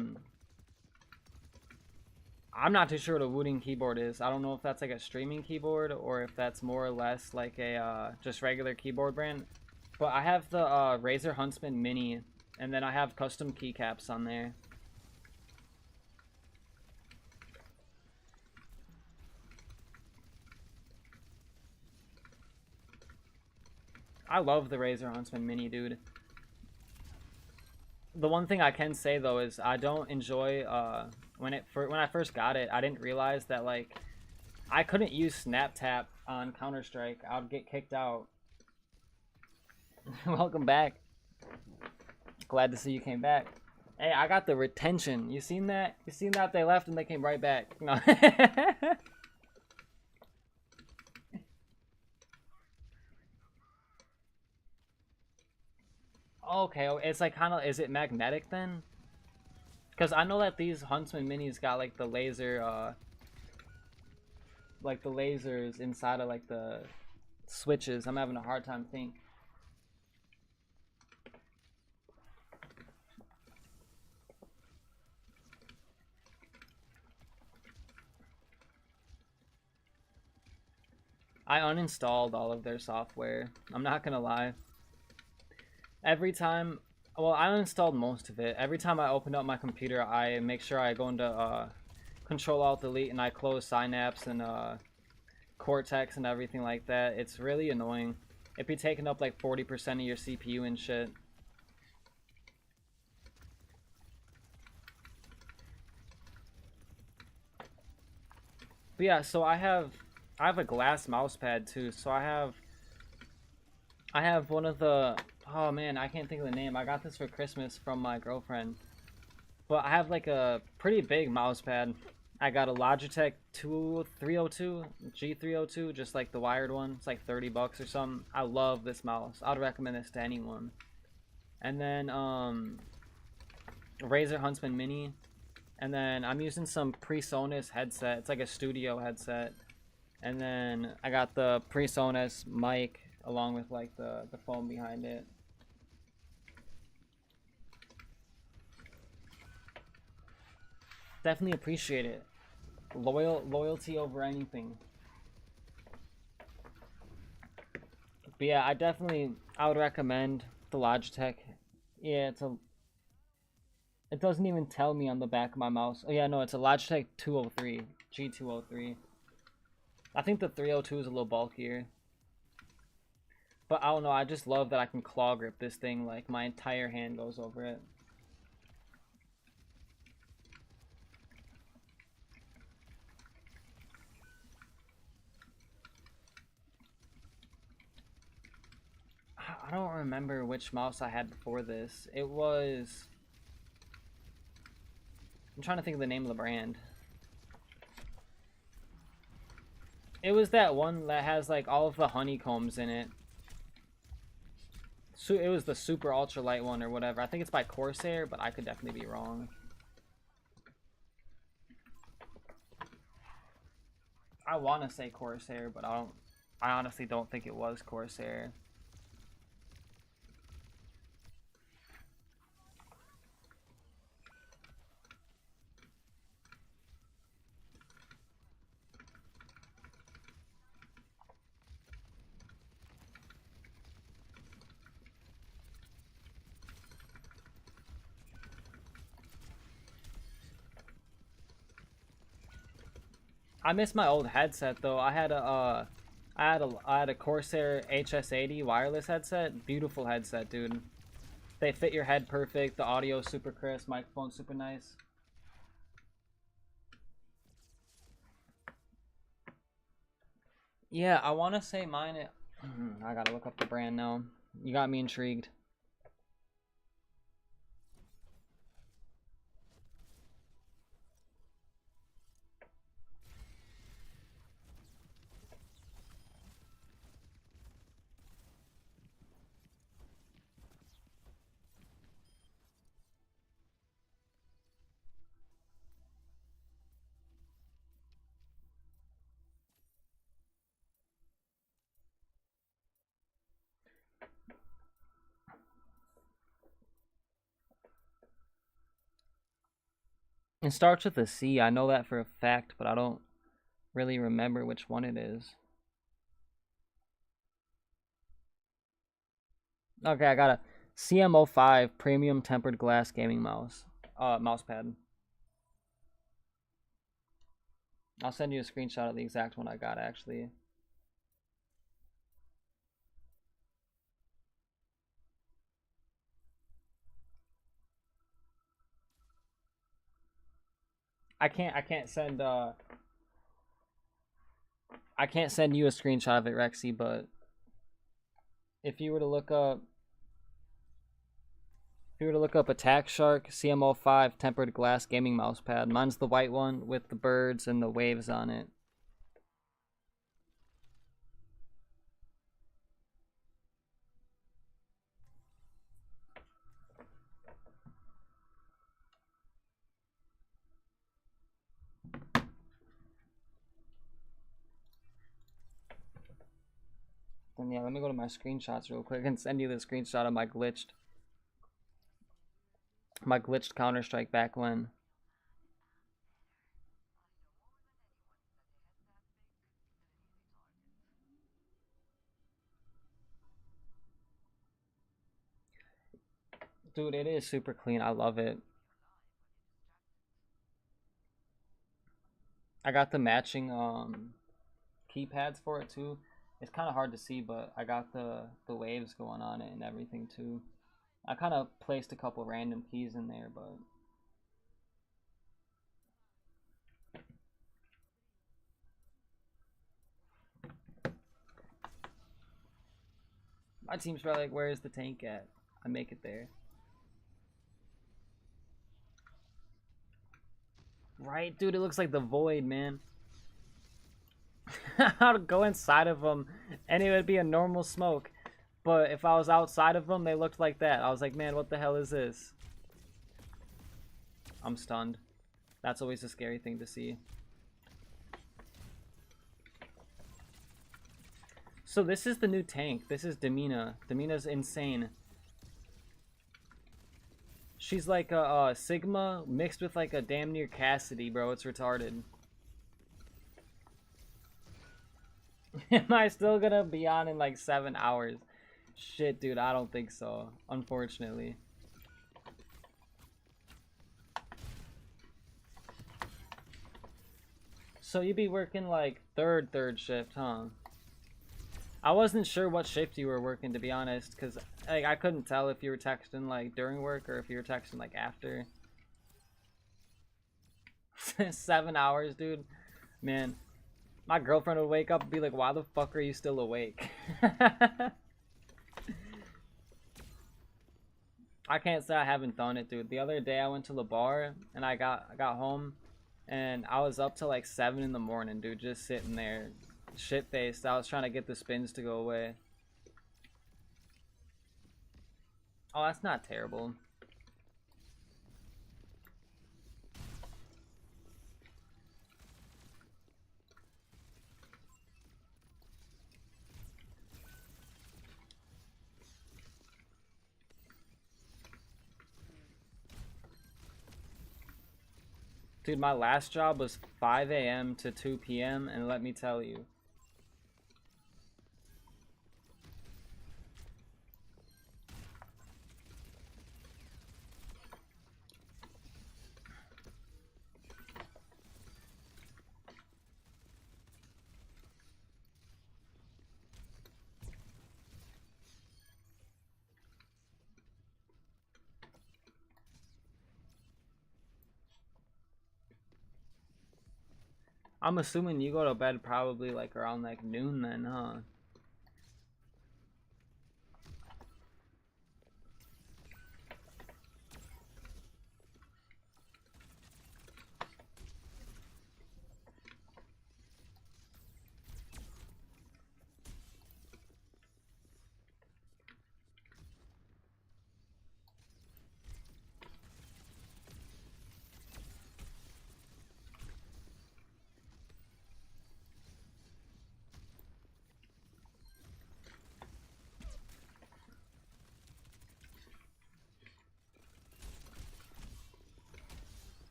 I'm not too sure what a Wooting keyboard is. I don't know if that's like a streaming keyboard or if that's more or less like a just regular keyboard brand. But I have the Razer Huntsman Mini, and then I have custom keycaps on there. I love the Razer Huntsman Mini, dude. The one thing I can say though is I don't enjoy when I first got it, I didn't realize that like I couldn't use snap tap on Counter-Strike. I'd get kicked out. Welcome back. Glad to see you came back. Hey, I got the retention. You seen that? You seen that? They left and they came right back. No. Okay, it's like kind of, is it magnetic then? Because I know that these Huntsman Minis got like the laser, like the lasers inside of like the switches. I'm having a hard time thinking. I uninstalled all of their software. I'm not gonna lie. Every time, well, I uninstalled most of it. Every time I open up my computer, I make sure I go into Control-Alt-Delete and I close Synapse and Cortex and everything like that. It's really annoying. It'd be taking up like 40% of your CPU and shit. But yeah, so I have a glass mouse pad too. So I have one of the, oh man, I can't think of the name. I got this for Christmas from my girlfriend. But I have like a pretty big mouse pad. I got a Logitech 302, G302, just like the wired one. It's like 30 bucks or something. I love this mouse. I'd recommend this to anyone. And then Razer Huntsman Mini. And then I'm using some PreSonus headset. It's like a studio headset. And then I got the PreSonus mic along with like the foam behind it. Definitely appreciate it. Loyalty over anything. But yeah, I would recommend the Logitech. Yeah, it doesn't even tell me on the back of my mouse. Oh yeah, no, it's a Logitech 203, G203. I think the 302 is a little bulkier. But I don't know, I just love that I can claw grip this thing, like my entire hand goes over it. I don't remember which mouse I had before this. It was... I'm trying to think of the name of the brand. It was that one that has like all of the honeycombs in it. So it was the super ultra light one or whatever. I think it's by Corsair, but I could definitely be wrong. I want to say Corsair, but I honestly don't think it was Corsair. I miss my old headset though. I had a Corsair HS80 wireless headset. Beautiful headset, dude. They fit your head perfect. The audio super crisp. Microphone super nice. Yeah, I want to say mine. I gotta look up the brand now. You got me intrigued. It starts with a C. I know that for a fact, but I don't really remember which one it is. Okay, I got a CM05 premium tempered glass gaming mouse. Mouse pad. I'll send you a screenshot of the exact one I got, actually. I can't send I can't send you a screenshot of it, Rexy, but if you were to look up Attack Shark CM05 tempered glass gaming mouse pad, mine's the white one with the birds and the waves on it. Then yeah, let me go to my screenshots real quick and send you the screenshot of my glitched Counter-Strike back when. Dude, it is super clean. I love it. I got the matching keypads for it too. It's kind of hard to see, but I got the waves going on it and everything too. I kind of placed a couple random keys in there, but my team's probably like, where's the tank at? I make it there. Right, dude, it looks like the void, man. I'd go inside of them and it would be a normal smoke. But if I was outside of them, they looked like that. I was like, man, what the hell is this? I'm stunned. That's always a scary thing to see. So this is the new tank. This is Demina. Demina's insane. She's like a Sigma mixed with like a damn near Cassidy, bro. It's retarded. Am I still gonna be on in like 7 hours? Shit, dude, I don't think so, unfortunately. So you be working like third shift, huh? I wasn't sure what shift you were working, to be honest, because like, I couldn't tell if you were texting like during work or if you were texting like after. 7 hours, dude. Man, my girlfriend would wake up and be like, why the fuck are you still awake? I can't say I haven't done it, dude. The other day I went to the bar and I got home and I was up till like 7 in the morning, dude, just sitting there shit-faced. I was trying to get the spins to go away. Oh, that's not terrible. Dude, my last job was 5 a.m. to 2 p.m. and let me tell you, I'm assuming you go to bed probably like around like noon then, huh?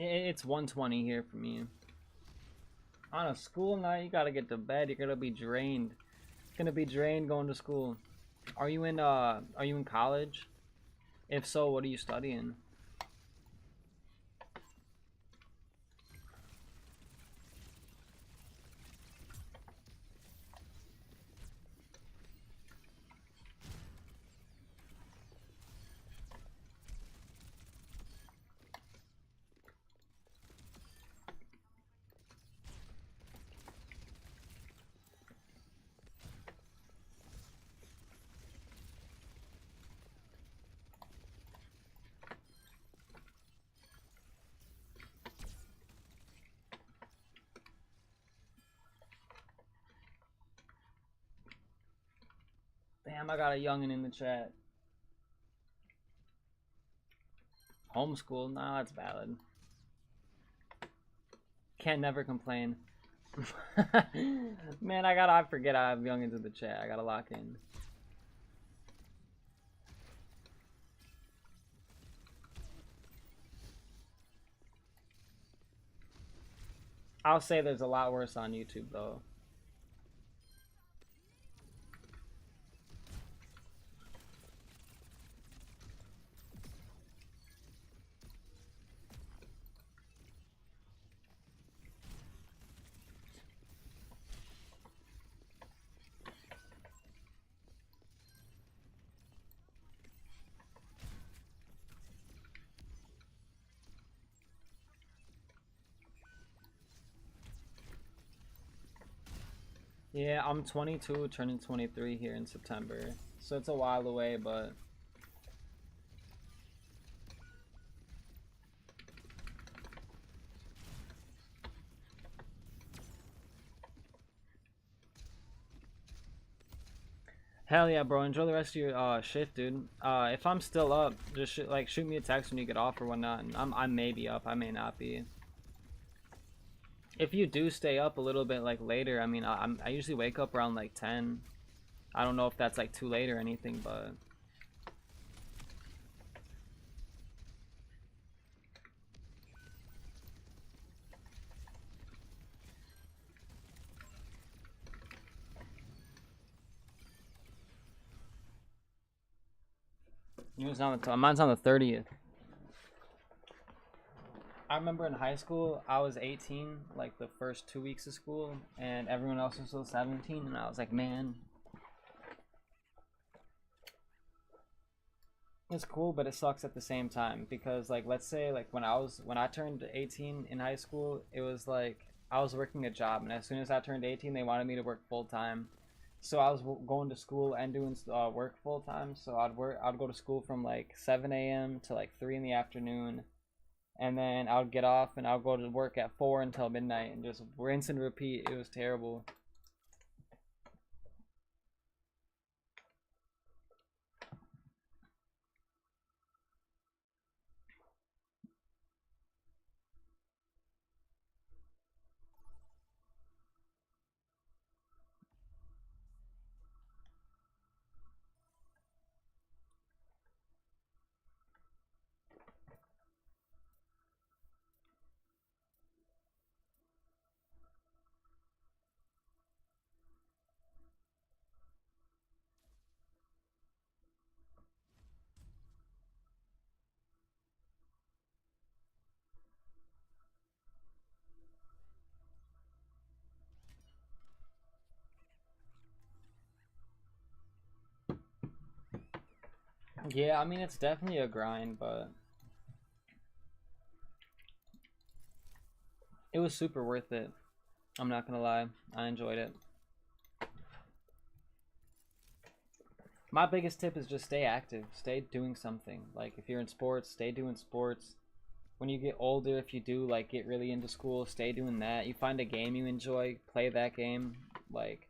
It's 1:20 here for me. On a school night, you gotta get to bed. You're gonna be drained. Gonna be drained going to school. Are you in college? If so, what are you studying? Damn, I got a youngin' in the chat. Homeschool? Nah, that's valid. Can't never complain. Man, I forget I have youngins in the chat. I gotta lock in. I'll say there's a lot worse on YouTube though. Yeah, I'm 22, turning 23 here in September. So it's a while away, but hell yeah, bro. Enjoy the rest of your shift, dude. If I'm still up, just shoot me a text when you get off or whatnot. And I may be up, I may not be. If you do stay up a little bit like later, I mean, I usually wake up around like 10. I don't know if that's like too late or anything, but mine's on the 30th. I remember in high school, I was 18, like the first 2 weeks of school, and everyone else was still 17, and I was like, man, it's cool, but it sucks at the same time because, like, let's say, like, when I turned 18 in high school, it was like I was working a job, and as soon as I turned 18, they wanted me to work full time. So I was going to school and doing work full time. So I'd go to school from like 7 a.m. to like 3 in the afternoon, and then I would get off and I would go to work at 4 until midnight and just rinse and repeat. It was terrible. Yeah, I mean it's definitely a grind, but It was super worth it. I'm not gonna lie. I enjoyed it. My biggest tip is just stay active. Stay doing something. Like, if you're in sports, stay doing sports. When you get older, if you do, like, get really into school, stay doing that. You find a game you enjoy, play that game. Like,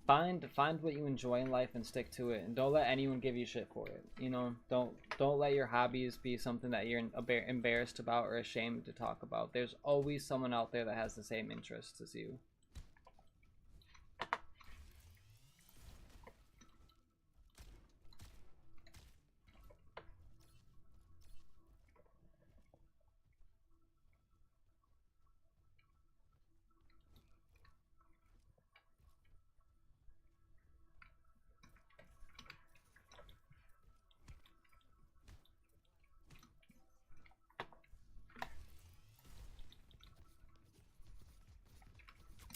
find what you enjoy in life and stick to it, and don't let anyone give you shit for it. You know, don't let your hobbies be something that you're embarrassed about or ashamed to talk about. There's always someone out there that has the same interests as you.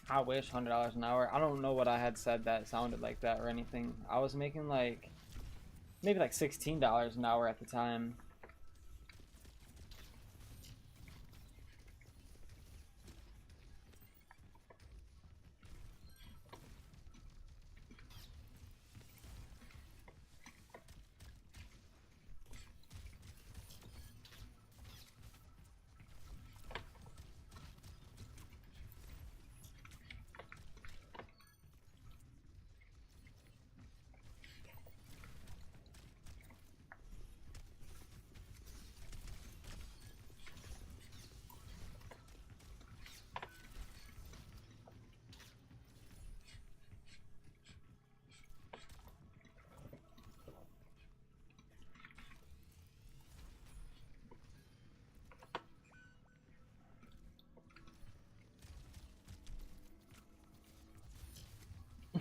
I wish $100 an hour. I don't know what I had said that sounded like that or anything. I was making like maybe like $16 an hour at the time.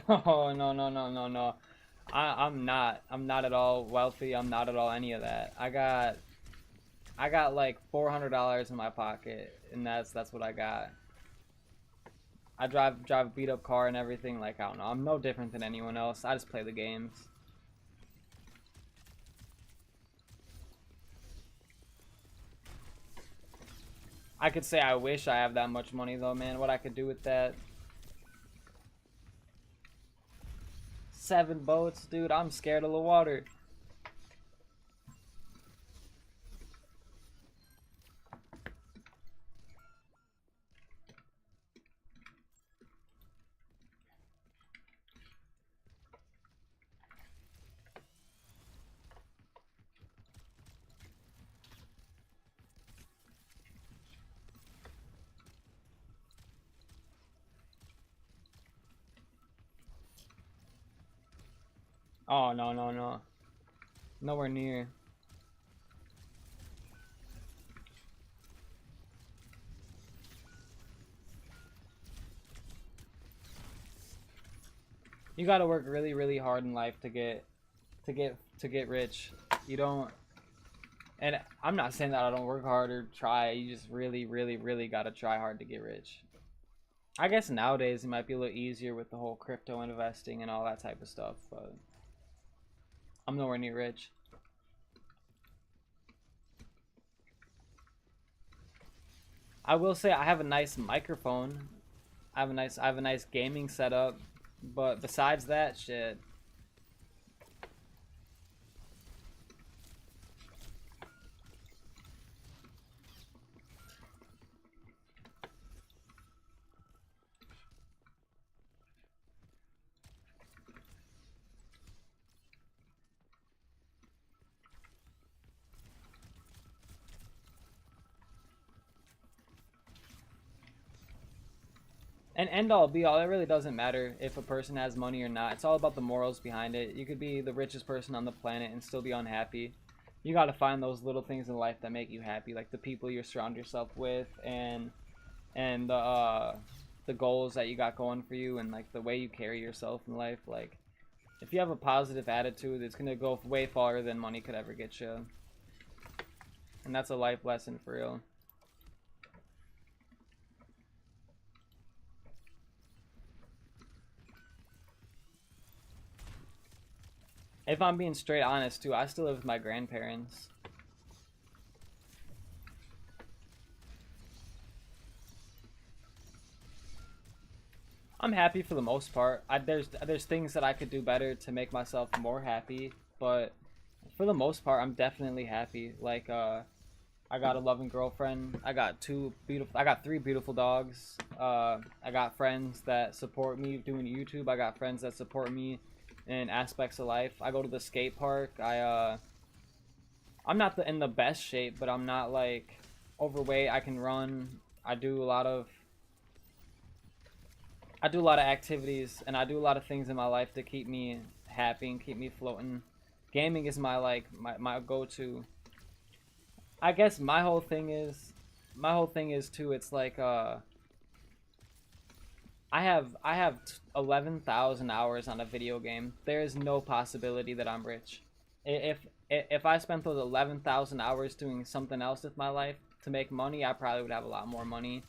Oh, no, no, no, no, no. I'm not. I'm not at all wealthy. I'm not at all any of that. I got like $400 in my pocket, and that's what I got. I drive a beat up car and everything. Like, I don't know. I'm no different than anyone else. I just play the games. I could say I wish I have that much money though, man. What I could do with that. 7 boats, dude. I'm scared of the water. Oh, no, no, no. Nowhere near. You gotta work really, really hard in life to get rich. You don't, and I'm not saying that I don't work hard or try. You just really, really, really gotta try hard to get rich. I guess nowadays it might be a little easier with the whole crypto investing and all that type of stuff, but I'm nowhere near rich. I will say I have a nice microphone. I have a nice gaming setup, but besides that, shit. And end all be all, it really doesn't matter if a person has money or not. It's all about the morals behind it. You could be the richest person on the planet and still be unhappy. You got to find those little things in life that make you happy, like the people you surround yourself with, and the goals that you got going for you, and like the way you carry yourself in life. Like, if you have a positive attitude, it's gonna go way farther than money could ever get you. And that's a life lesson for real. If I'm being straight honest too, I still live with my grandparents. I'm happy for the most part. There's things that I could do better to make myself more happy, but for the most part, I'm definitely happy. Like I got a loving girlfriend. I got three beautiful dogs. I got friends that support me doing YouTube. I got friends that support me in aspects of life. I go to the skate park. I'm not in the best shape, but I'm not like overweight. I can run. I do a lot of activities, and I do a lot of things in my life to keep me happy and keep me floating. Gaming is my go-to. I guess my whole thing is too, it's like I have 11,000 hours on a video game. There is no possibility that I'm rich. If I spent those 11,000 hours doing something else with my life to make money, I probably would have a lot more money.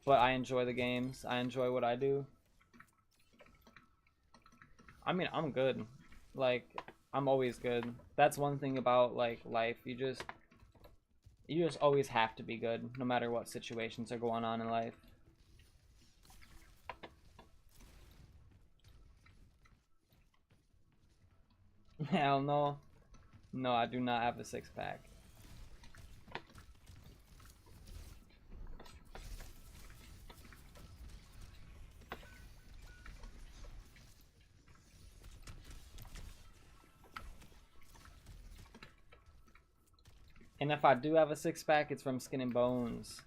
But I enjoy the games. I enjoy what I do. I mean, I'm good. Like, I'm always good. That's one thing about like life. You just always have to be good, no matter what situations are going on in life. Hell no. No, I do not have a six-pack. And if I do have a six-pack, it's from Skin and Bones.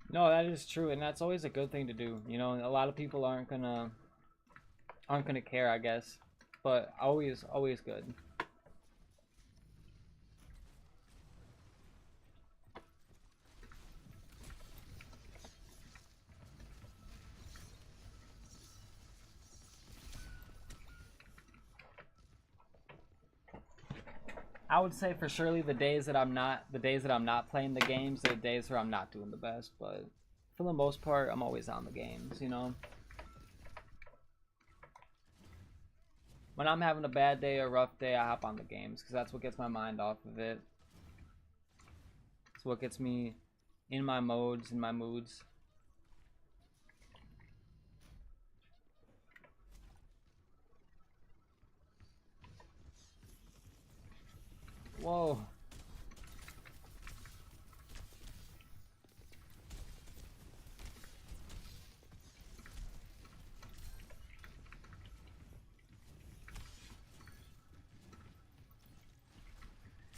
No, that is true, and that's always a good thing to do. You know, a lot of people aren't gonna care, I guess, but always good. I would say for surely the days that I'm not playing the games are the days where I'm not doing the best, but for the most part, I'm always on the games, you know. When I'm having a bad day or rough day, I hop on the games because that's what gets my mind off of it. It's what gets me in my modes, in my moods. Whoa.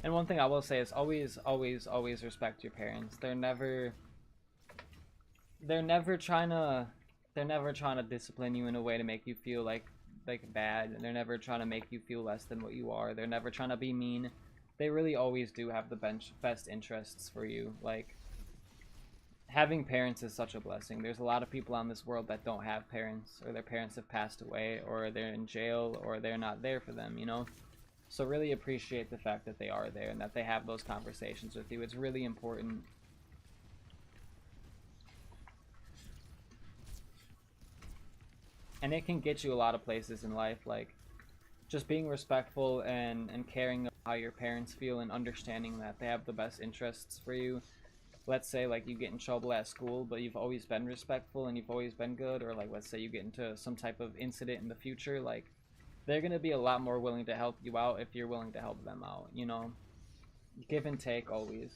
And one thing I will say is always respect your parents. They're never trying to discipline you in a way to make you feel like bad, and they're never trying to make you feel less than what you are. They're never trying to be mean. They really always do have the best interests for you. Like, having parents is such a blessing. There's a lot of people on this world that don't have parents, or their parents have passed away, or they're in jail, or they're not there for them, you know? So really appreciate the fact that they are there and that they have those conversations with you. It's really important. And it can get you a lot of places in life, like just being respectful and caring about how your parents feel and understanding that they have the best interests for you. Let's say like you get in trouble at school, but you've always been respectful and you've always been good, or like let's say you get into some type of incident in the future, like they're going to be a lot more willing to help you out if you're willing to help them out, you know? Give and take always.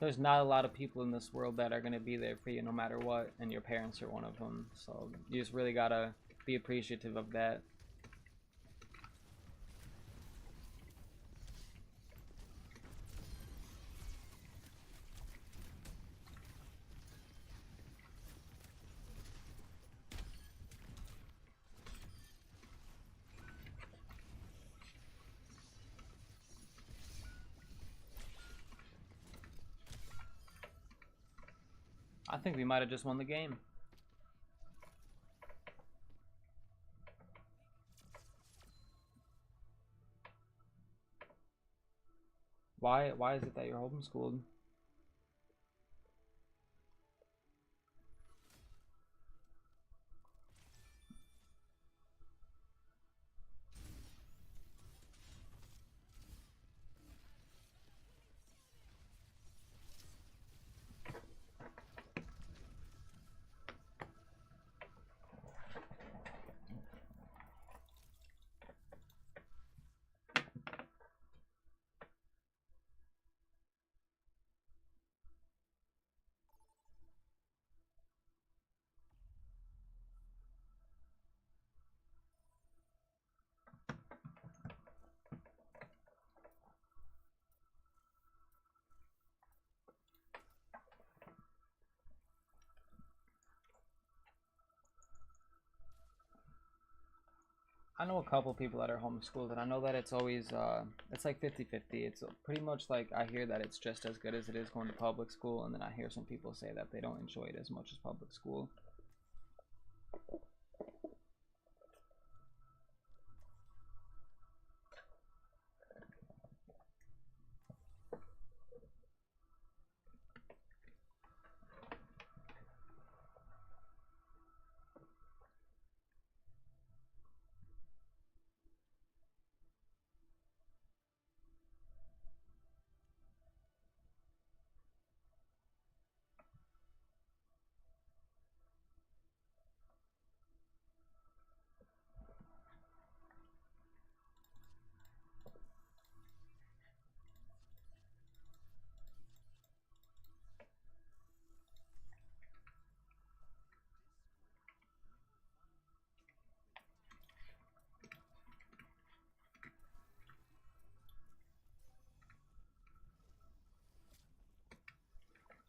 there's not a lot of people in this world that are going to be there for you no matter what, and your parents are one of them. So you just really gotta be appreciative of that. I think we might have just won the game. Why is it that you're homeschooled? I know a couple people that are homeschooled, and I know that it's always, it's like 50-50. It's pretty much like I hear that it's just as good as it is going to public school, and then I hear some people say that they don't enjoy it as much as public school.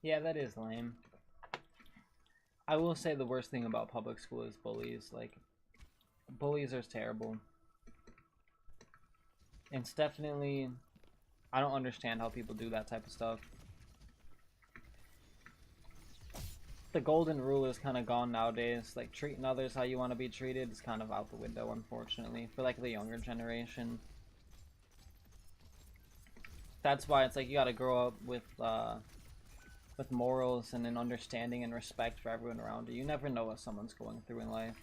Yeah, that is lame. I will say the worst thing about public school is bullies. Like, bullies are terrible. And it's definitely, I don't understand how people do that type of stuff. The golden rule is kind of gone nowadays. Like, treating others how you want to be treated is kind of out the window, unfortunately, for like the younger generation. That's why it's like you gotta grow up with morals and an understanding and respect for everyone around you. You never know what someone's going through in life.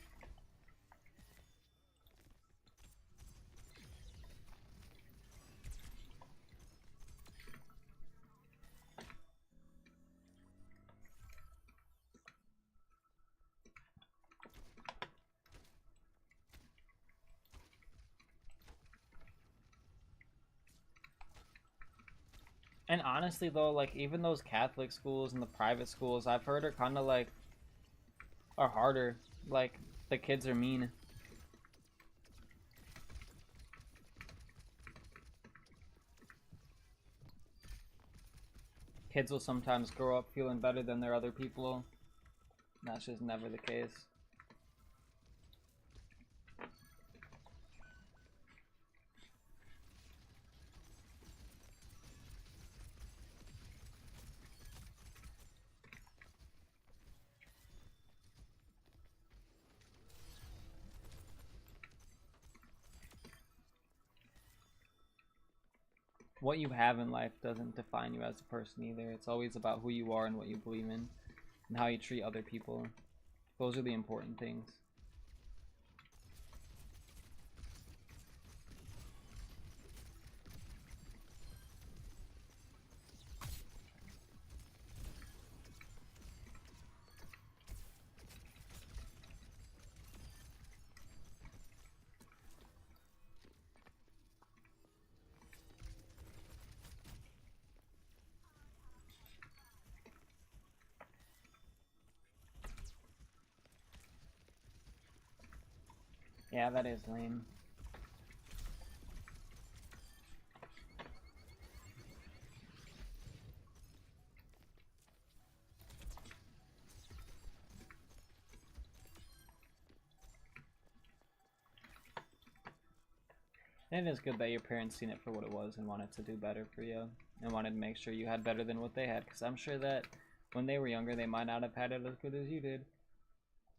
And honestly though, like even those Catholic schools and the private schools I've heard are kind of like are harder. Like the kids are mean. Kids will sometimes grow up feeling better than their other people. That's just never the case. What you have in life doesn't define you as a person either. It's always about who you are and what you believe in and how you treat other people. Those are the important things. Yeah, that is lame. And it is good that your parents seen it for what it was and wanted to do better for you and wanted to make sure you had better than what they had, because I'm sure that when they were younger they might not have had it as good as you did.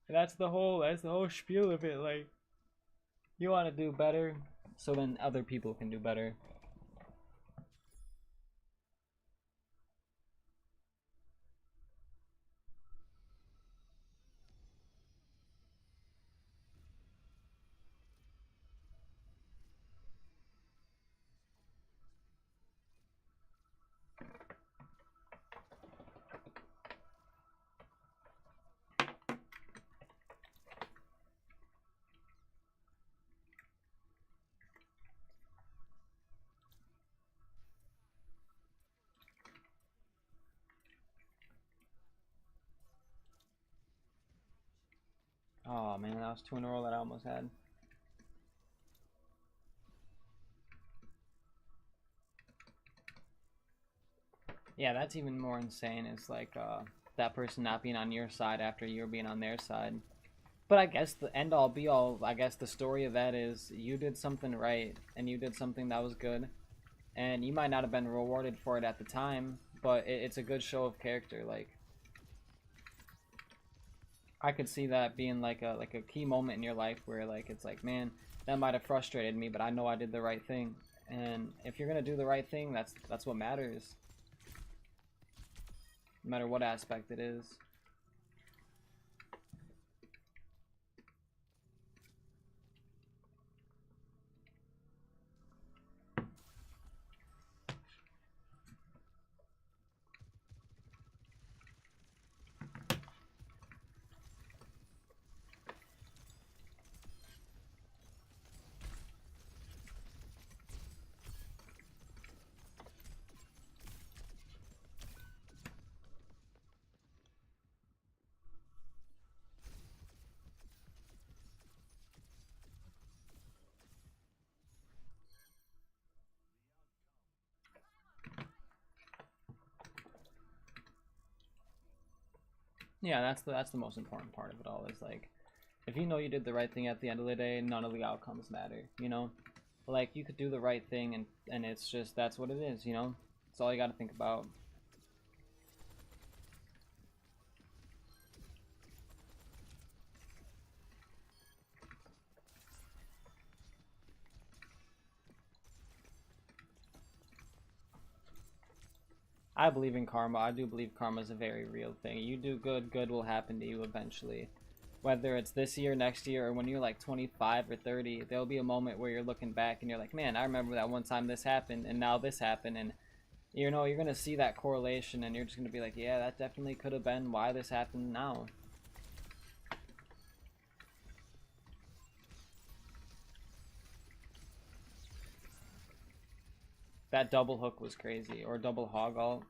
And that's the whole spiel of it. Like, you want to do better so then other people can do better. Oh man, that was 2 in a row that I almost had. Yeah, that's even more insane. It's like that person not being on your side after you're being on their side. But I guess the end all be all, I guess the story of that is you did something right and you did something that was good. And you might not have been rewarded for it at the time, but it's a good show of character. Like, I could see that being like a key moment in your life where like it's like, man, that might have frustrated me, but I know I did the right thing. And if you're gonna do the right thing, that's what matters. No matter what aspect it is. Yeah, that's the most important part of it all, is like, if you know you did the right thing at the end of the day, none of the outcomes matter, you know? Like, you could do the right thing and it's just, that's what it is, you know? That's all you gotta think about. I believe in karma. I do believe karma is a very real thing. You do good, good will happen to you eventually. Whether it's this year, next year, or when you're like 25 or 30, there'll be a moment where you're looking back and you're like, man, I remember that one time this happened and now this happened, and you know, you're gonna see that correlation and you're just gonna be like, yeah, that definitely could have been why this happened now. That double hook was crazy, or double hog alt.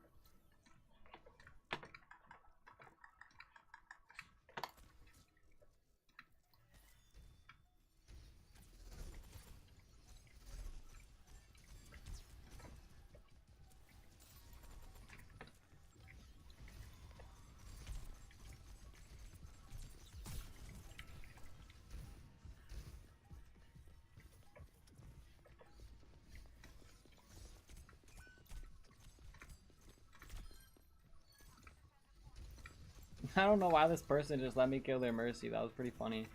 I don't know why this person just let me kill their Mercy. That was pretty funny.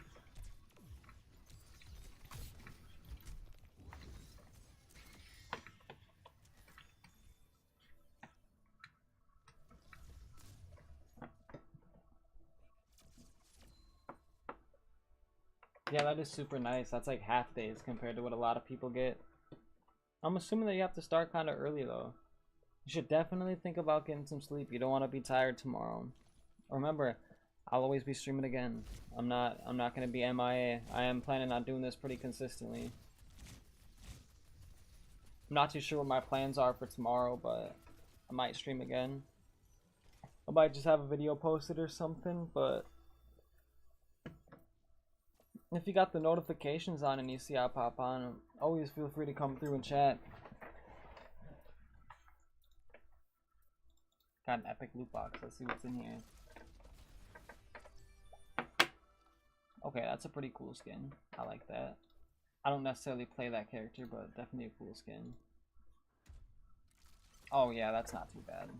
Yeah, that is super nice. That's like half days compared to what a lot of people get. I'm assuming that you have to start kind of early though. You should definitely think about getting some sleep. You don't want to be tired tomorrow. Remember, I'll always be streaming again. I'm not gonna be MIA. I am planning on doing this pretty consistently. I'm not too sure what my plans are for tomorrow, but I might stream again. I might just have a video posted or something, but If you got the notifications on and you see I pop on, always feel free to come through and chat. Got an epic loot box. Let's see what's in here. Okay, that's a pretty cool skin. I like that. I don't necessarily play that character, but definitely a cool skin. Oh yeah, that's not too bad.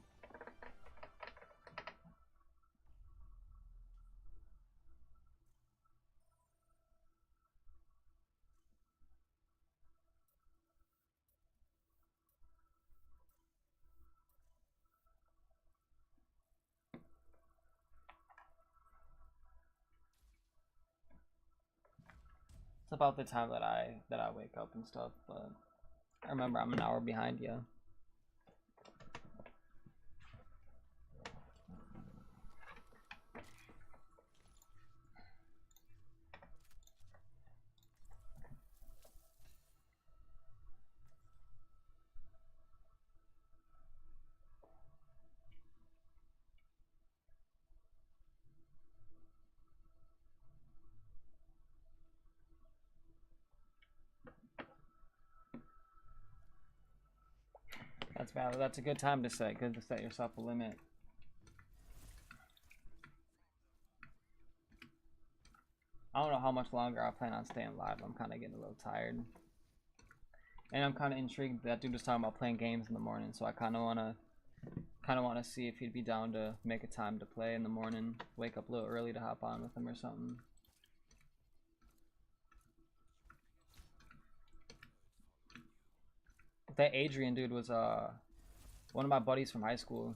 It's about the time that I wake up and stuff, but I remember I'm an hour behind you. That's valid. That's a good time to set. Good to set yourself a limit. I don't know how much longer I plan on staying live. I'm kind of getting a little tired. And I'm kind of intrigued. That dude was talking about playing games in the morning, so I kind of want to see if he'd be down to make a time to play in the morning. Wake up a little early to hop on with him or something. That Adrian dude was one of my buddies from high school,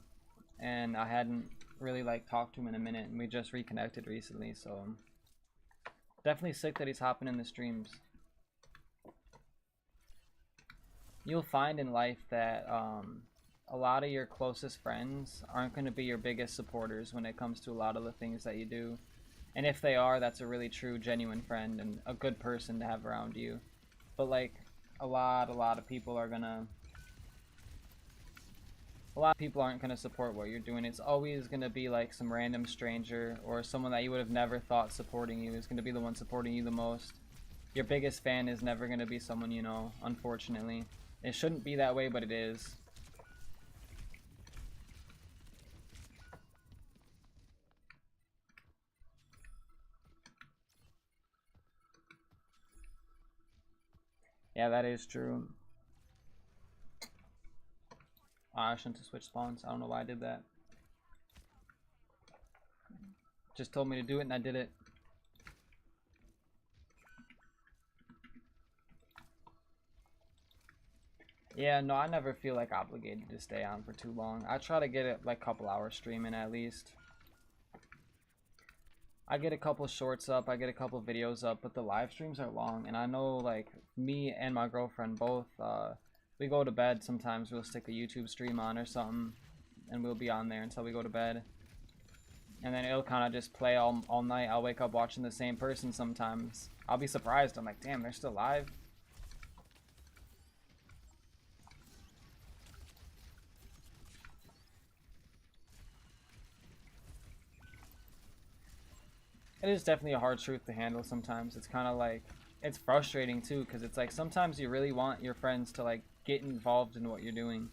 and I hadn't really like talked to him in a minute, and we just reconnected recently, so definitely sick that he's hopping in the streams. You'll find in life that a lot of your closest friends aren't going to be your biggest supporters when it comes to a lot of the things that you do, and if they are, that's a really true, genuine friend and a good person to have around you. But like a lot of people are gonna aren't gonna support what you're doing. It's always gonna be like some random stranger or someone that you would have never thought supporting you is gonna be the one supporting you the most. Your biggest fan is never gonna be someone you know, unfortunately. It shouldn't be that way, but it is. Yeah, that is true. I shouldn't have switched spawns. I don't know why I did that. Just told me to do it and I did it. Yeah, no, I never feel like obligated to stay on for too long. I try to get it like a couple hours streaming at least. I get a couple shorts up, I get a couple videos up, but the live streams are long, and I know like me and my girlfriend both, we go to bed sometimes, we'll stick a YouTube stream on or something, and we'll be on there until we go to bed. And then it'll kind of just play all night. I'll wake up watching the same person sometimes. I'll be surprised, I'm like, damn, they're still live? It is definitely a hard truth to handle sometimes. It's kind of like, it's frustrating too, because it's like sometimes you really want your friends to like get involved in what you're doing,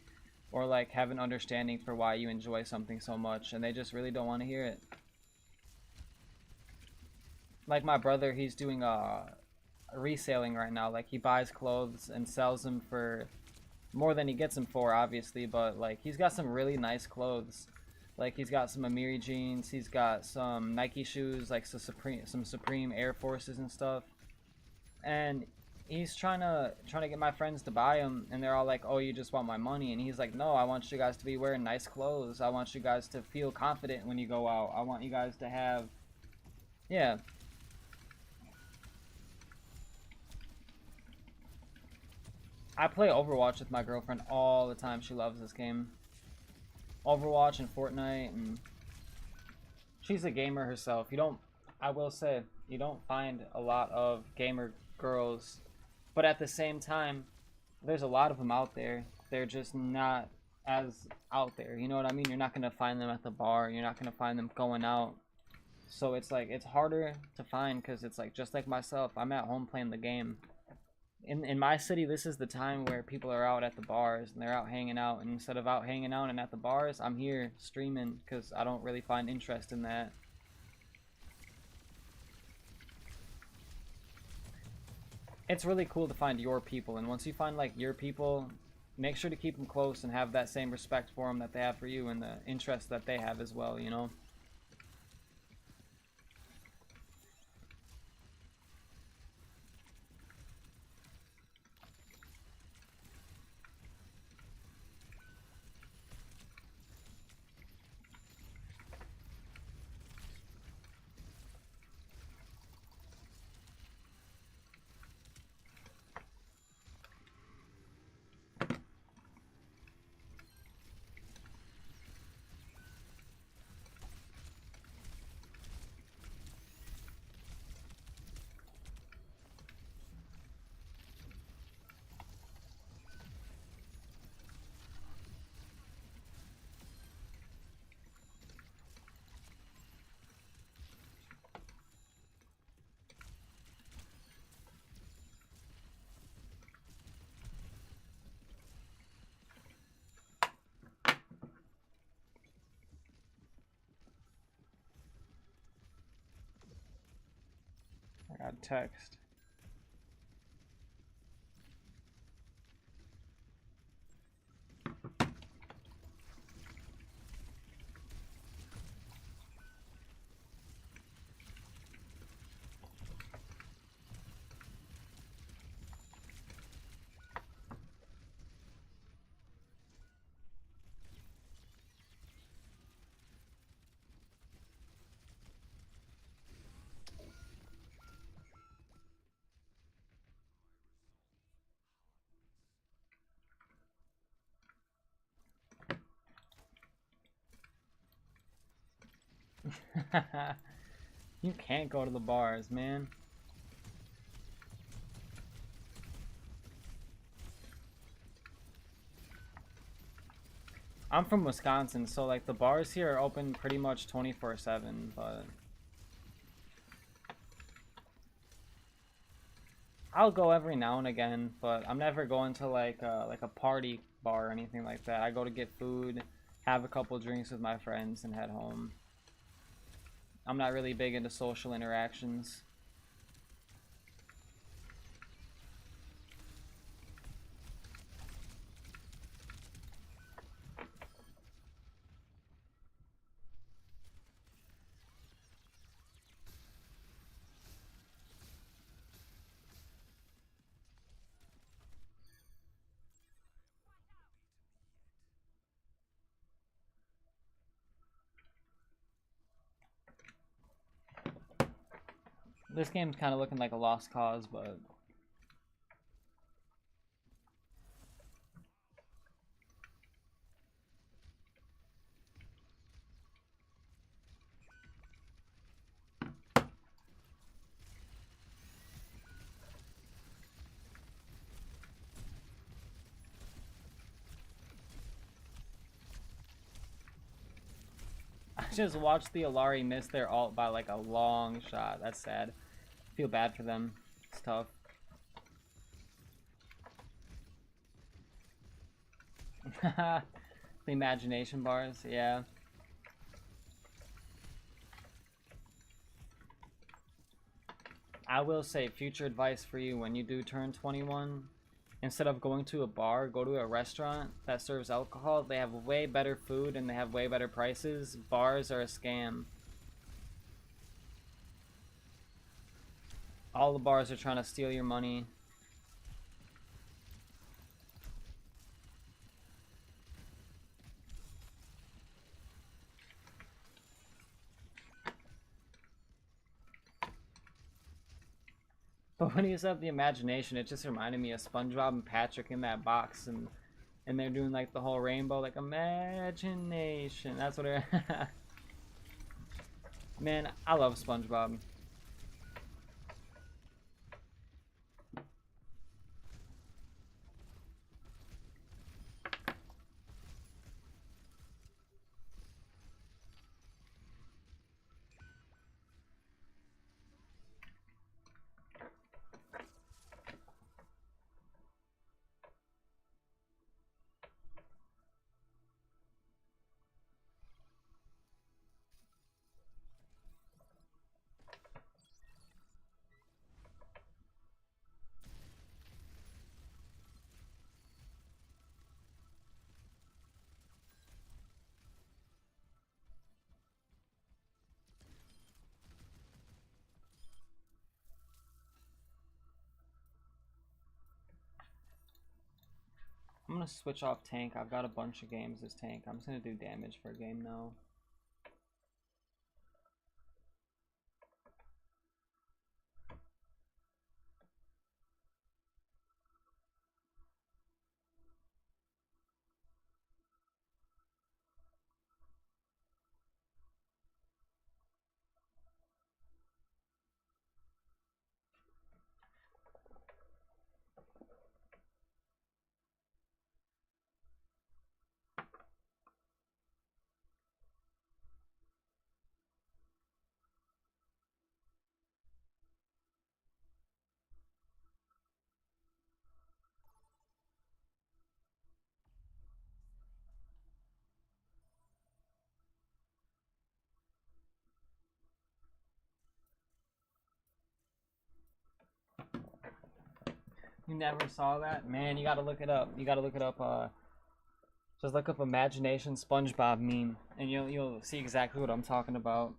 or like have an understanding for why you enjoy something so much, and they just really don't want to hear it. Like my brother, he's doing reselling right now. Like he buys clothes and sells them for more than he gets them for, obviously, but like he's got some really nice clothes. Like he's got some Amiri jeans, he's got some Nike shoes, like some Supreme Air Forces and stuff. And he's trying to get my friends to buy them, and they're all like, "Oh, you just want my money?" And he's like, "No, I want you guys to be wearing nice clothes. I want you guys to feel confident when you go out. I want you guys to have, yeah." I play Overwatch with my girlfriend all the time. She loves this game. Overwatch and Fortnite, and she's a gamer herself. I will say, you don't find a lot of gamer girls, but at the same time, there's a lot of them out there. They're just not as out there, you know what I mean? You're not gonna find them at the bar, you're not gonna find them going out. So it's like it's harder to find because it's like just like myself, I'm at home playing the game. In my city, this is the time where people are out at the bars and they're out hanging out. And instead of out hanging out and at the bars, I'm here streaming because I don't really find interest in that. It's really cool to find your people, and once you find like your people, make sure to keep them close and have that same respect for them that they have for you and the interest that they have as well, you know? I got text. You can't go to the bars, man. I'm from Wisconsin, so like the bars here are open pretty much 24/7, but I'll go every now and again, but I'm never going to like a party bar or anything like that. I go to get food, have a couple drinks with my friends, and head home. I'm not really big into social interactions. This game's kind of looking like a lost cause, but I just watched the Alari miss their ult by like a long shot. That's sad. Feel bad for them. It's tough. The imagination bars, yeah. I will say, future advice for you when you do turn 21, instead of going to a bar, go to a restaurant that serves alcohol. They have way better food and they have way better prices. Bars are a scam. All the bars are trying to steal your money. But when you said the imagination, it just reminded me of SpongeBob and Patrick in that box, and they're doing like the whole rainbow, like imagination. That's what it. Man, I love SpongeBob. gonna switch off tank. I've got a bunch of games as tank. I'm just gonna do damage for a game now. You never saw that? Man, you gotta look it up. You gotta look it up. Just look up Imagination SpongeBob meme, and you'll see exactly what I'm talking about.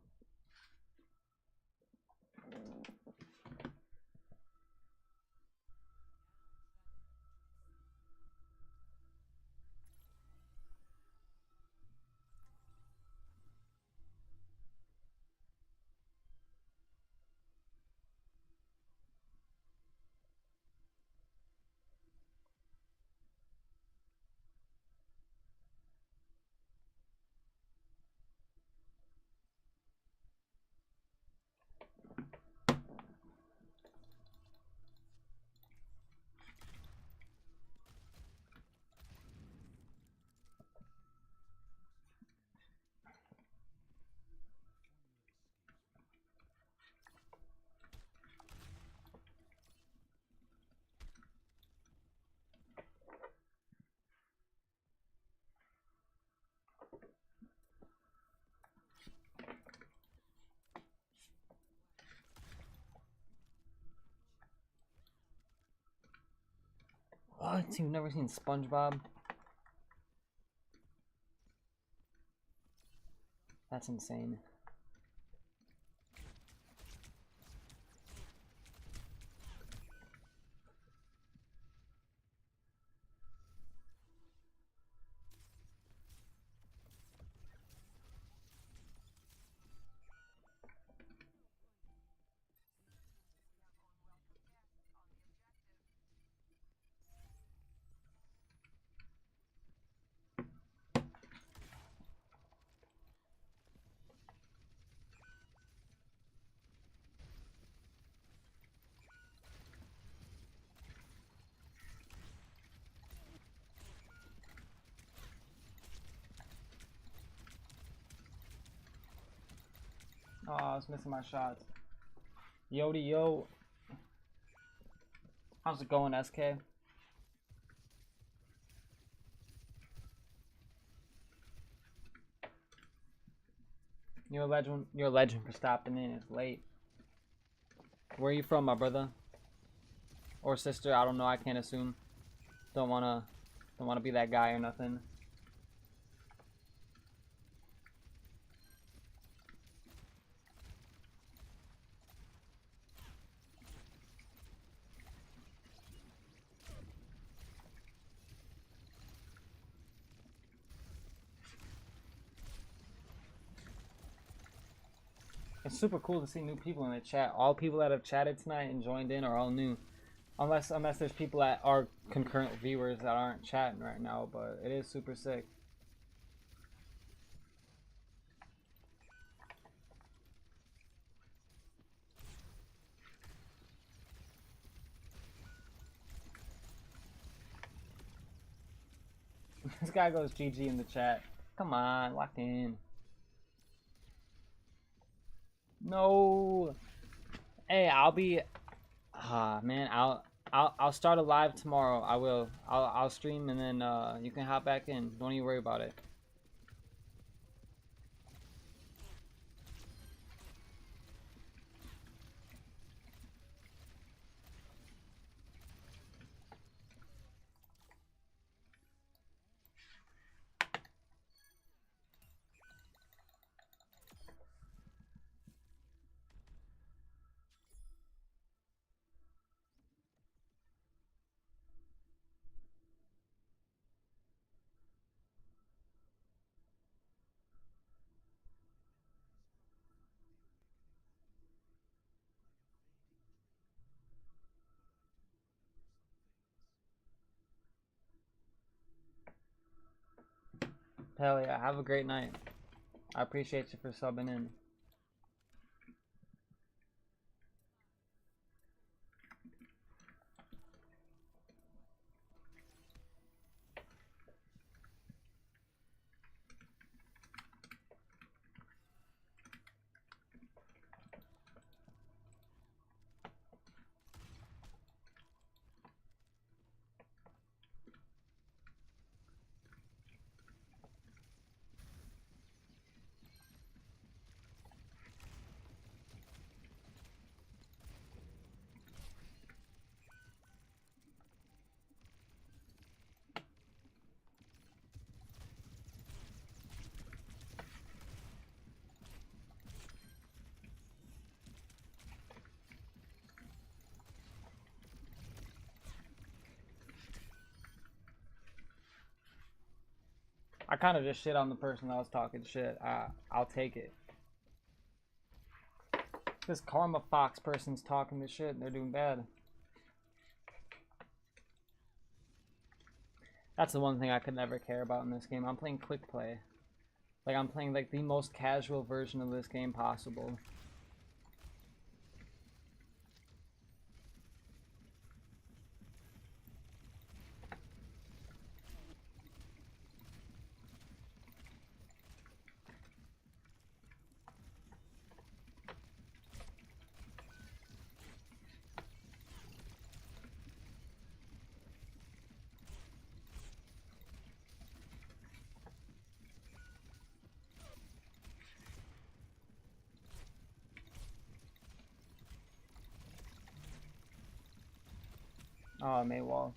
What? You've never seen SpongeBob? That's insane. Oh, I was missing my shots. Yodi yo. How's it going, SK? You're a legend. You're a legend for stopping in. It's late. Where are you from, my brother? Or sister? I don't know. I can't assume. Don't wanna be that guy or nothing. It's super cool to see new people in the chat. All people that have chatted tonight and joined in are all new. Unless there's people that are concurrent viewers that aren't chatting right now, but it is super sick. This guy goes GG in the chat. Come on, locked in. No. Hey, I'll be. Man, I'll start a live tomorrow. I will. I'll stream and then you can hop back in. Don't even worry about it. Hell yeah, have a great night. I appreciate you for subbing in. I kind of just shit on the person that was talking shit. I'll take it. This Karma Fox person's talking this shit and they're doing bad. That's the one thing I could never care about in this game. I'm playing quick play. Like, I'm playing like the most casual version of this game possible. Oh, Maywall.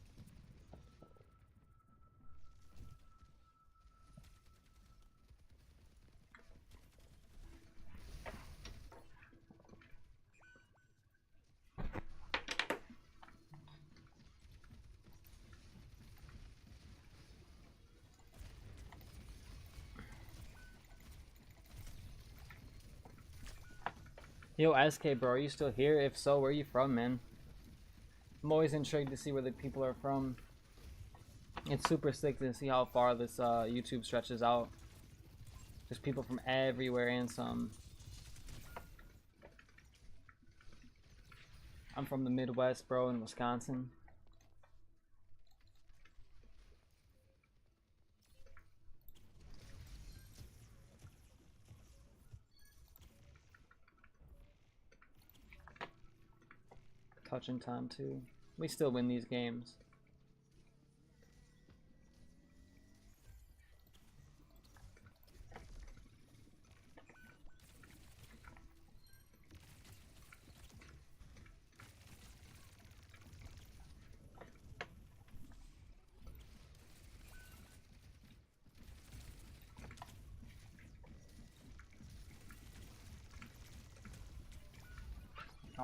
Yo, SK, bro, are you still here? If so, where are you from, man? I'm always intrigued to see where the people are from. It's super sick to see how far this YouTube stretches out. There's people from everywhere and some. I'm from the Midwest, bro, in Wisconsin. Touching time too. We still win these games.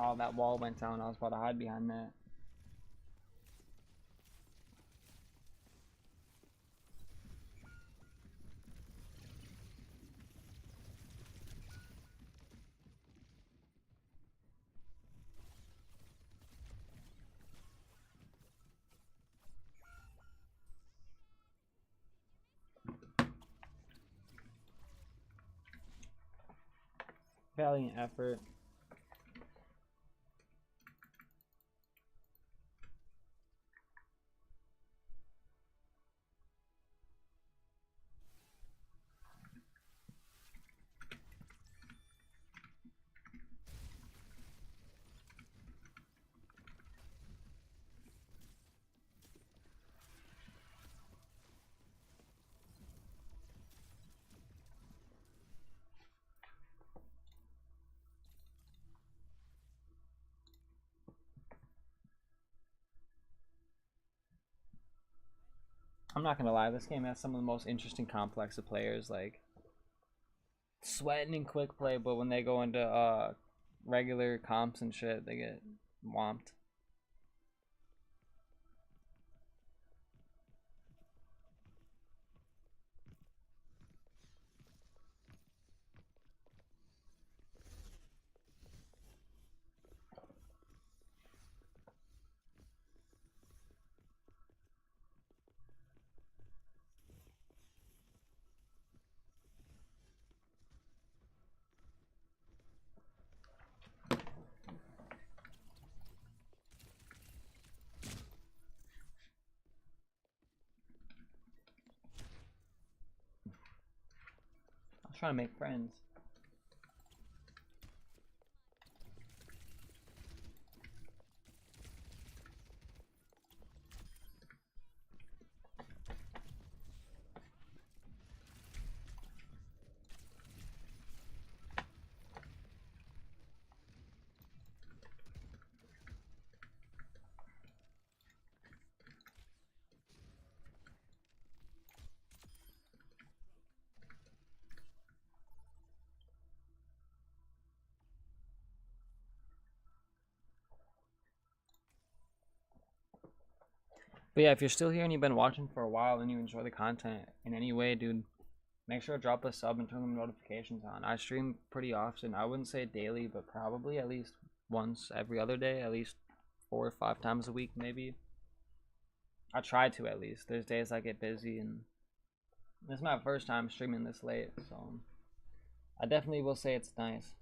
Oh, that wall went down. I was about to hide behind that. Valiant effort. I'm not gonna lie, this game has some of the most interesting complex of players, like sweating in quick play, but when they go into regular comps and shit, they get whomped. trying to make friends. But yeah, if you're still here and you've been watching for a while and you enjoy the content in any way, dude, make sure to drop a sub and turn the notifications on. I stream pretty often. I wouldn't say daily, but probably at least once every other day, at least 4 or 5 times a week, maybe. I try to, at least. There's days I get busy, and this is my first time streaming this late, so I definitely will say it's nice.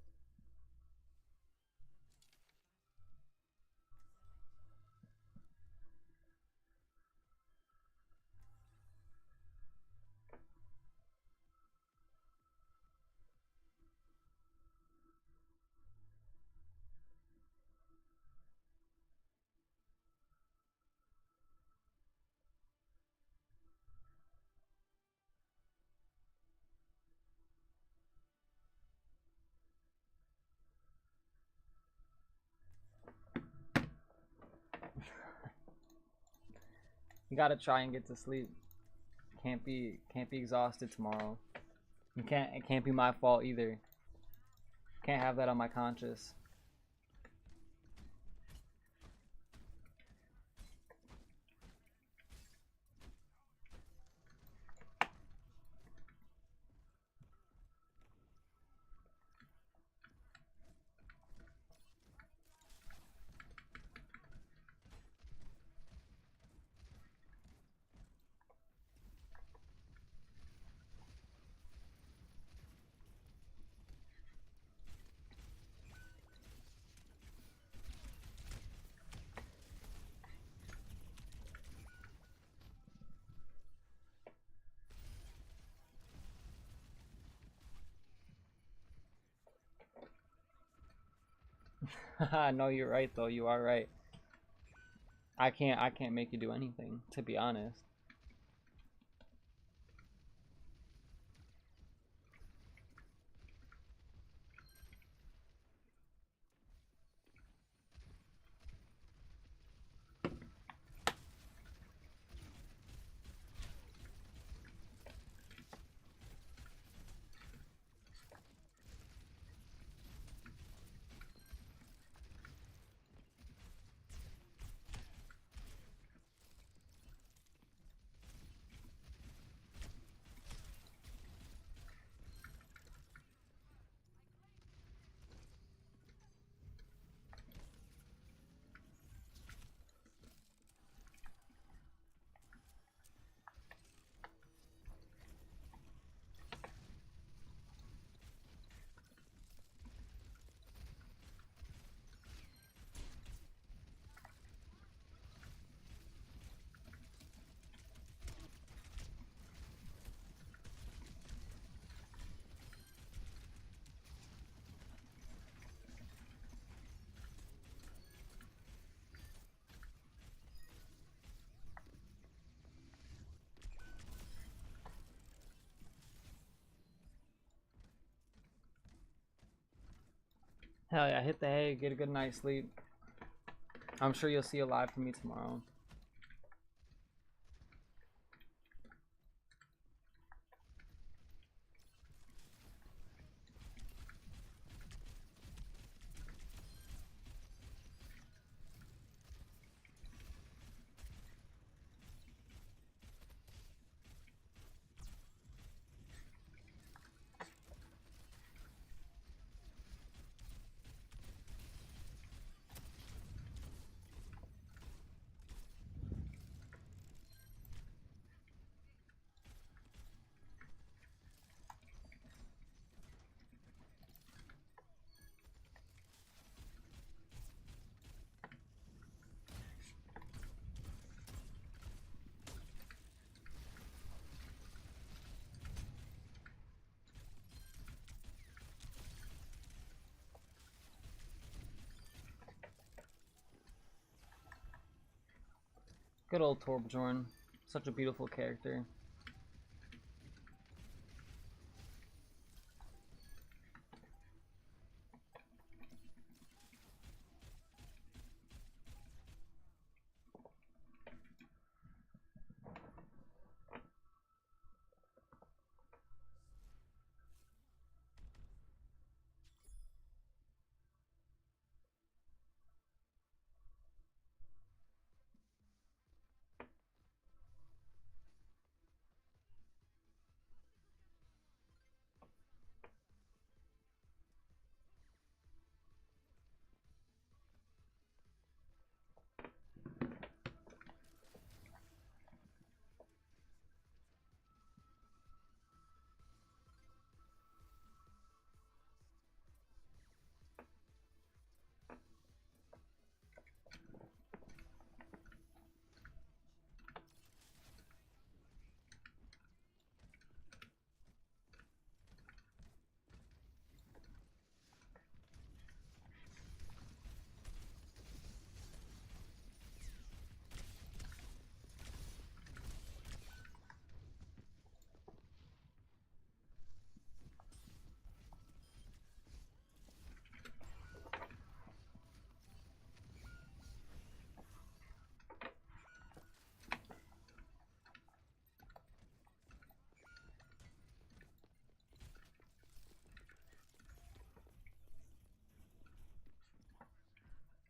You gotta try and get to sleep. Can't be exhausted tomorrow. It can't be my fault either. Can't have that on my conscience. No, you're right though. You are right. I can't make you do anything, to be honest. Hell yeah, hit the hay, get a good night's sleep. I'm sure you'll see a live from me tomorrow. Good old Torbjorn. Such a beautiful character.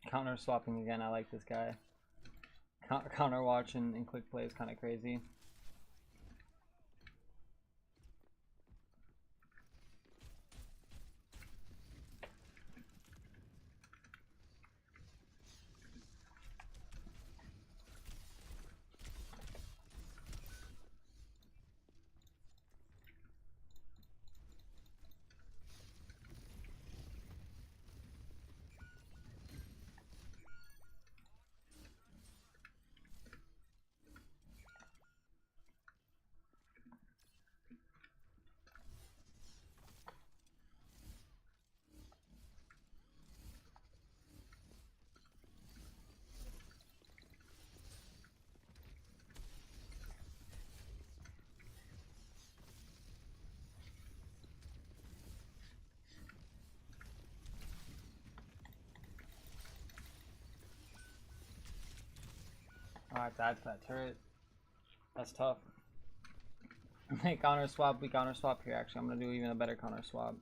Counter swapping again, I like this guy. Counter watch and quick play is kind of crazy. Alright, that's that turret. That's tough. Hey, counter swap, we counter swap here actually. I'm gonna do even a better counter swap.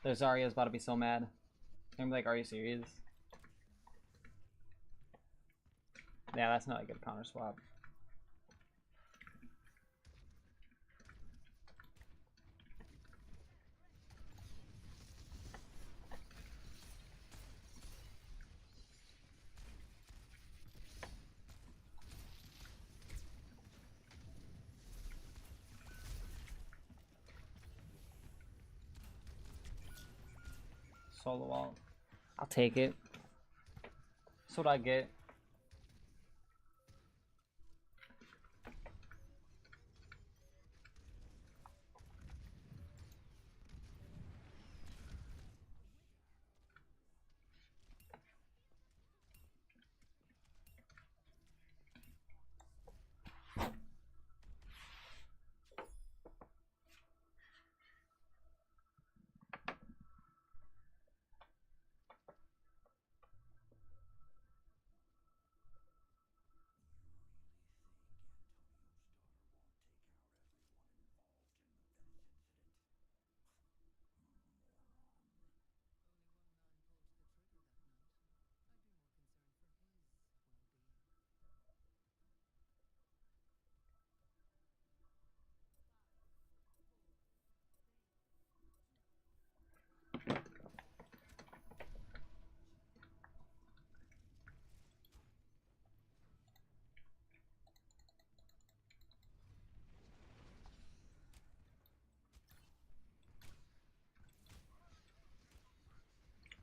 Their Zarya's about to be so mad. I'm like, are you serious? Yeah, that's not a good counter swap. Solo ult. I'll take it. That's what I get.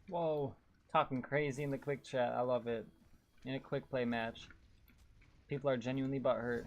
Whoa, talking crazy in the quick chat. I love it. In a quick play match. People are genuinely butthurt.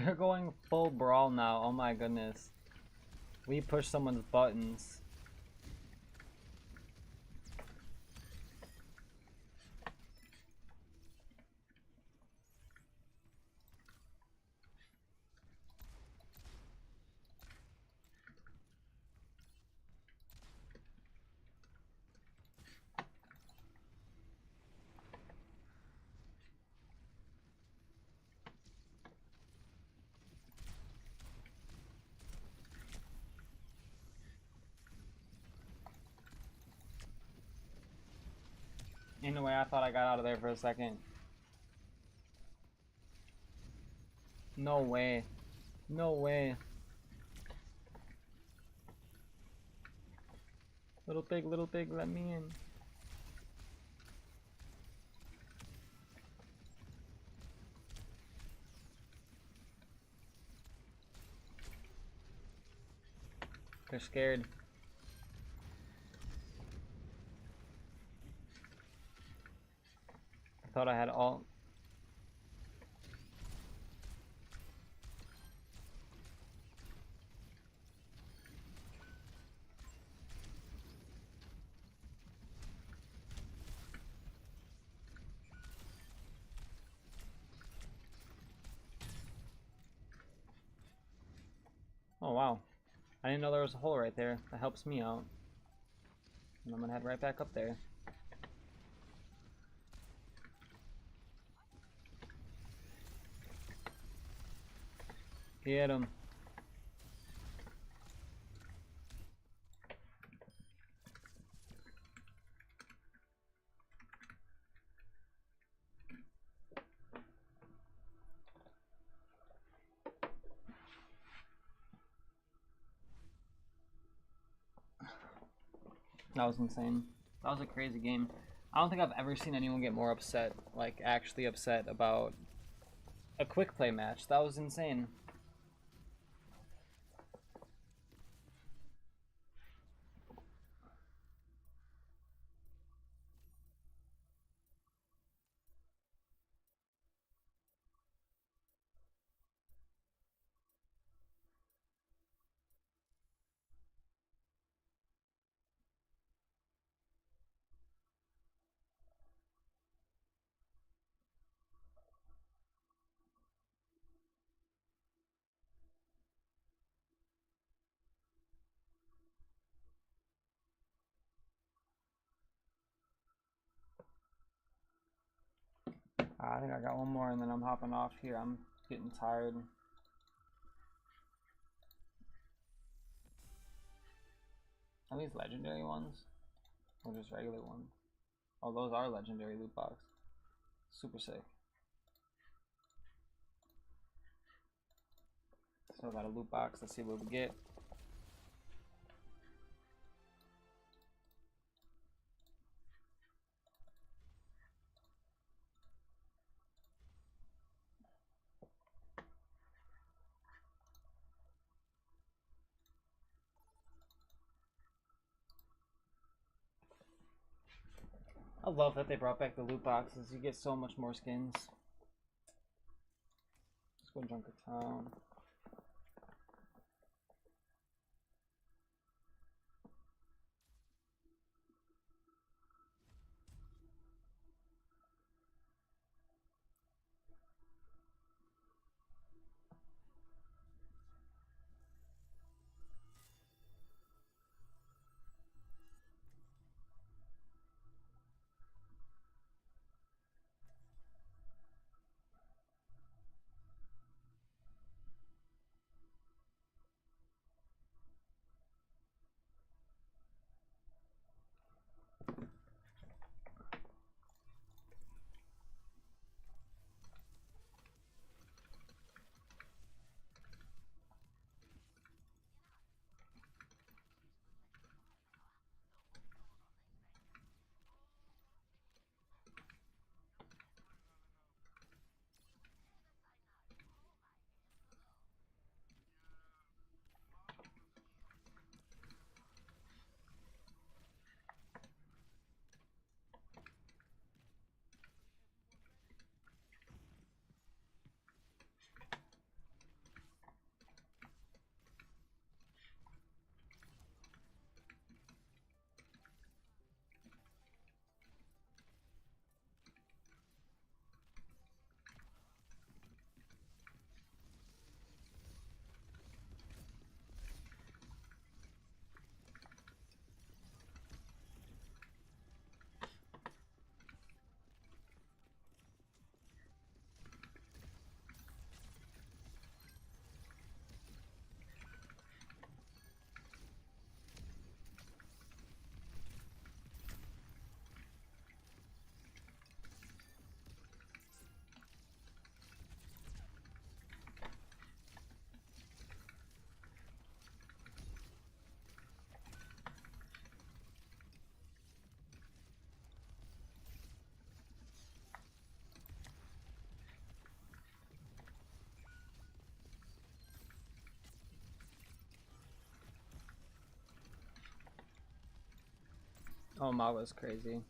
They're going full brawl now. Oh my goodness. We push someone's buttons. In a way, I thought I got out of there for a second. No way. No way. Little pig, let me in. They're scared. I thought I had all. Oh wow. I didn't know there was a hole right there. That helps me out. And I'm gonna head right back up there. Get him. That was insane. That was a crazy game. I don't think I've ever seen anyone get more upset, like actually upset about a quick play match. That was insane. I think I got one more and then I'm hopping off here. I'm getting tired. Are these legendary ones? Or just regular ones? Oh, those are legendary loot box. Super sick. So I got a loot box. Let's see what we get. I love that they brought back the loot boxes. You get so much more skins. Let's go Junker Town. Oh, Maga's crazy.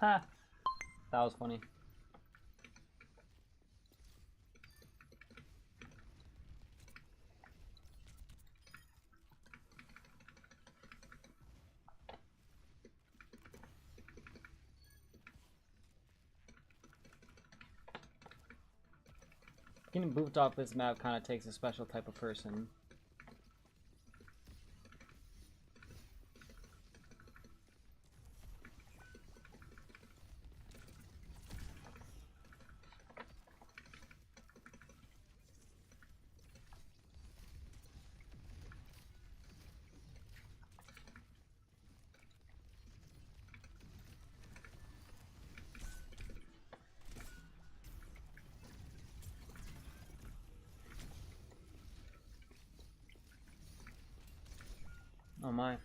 That was funny. Getting booped off this map kind of takes a special type of person. Oh my.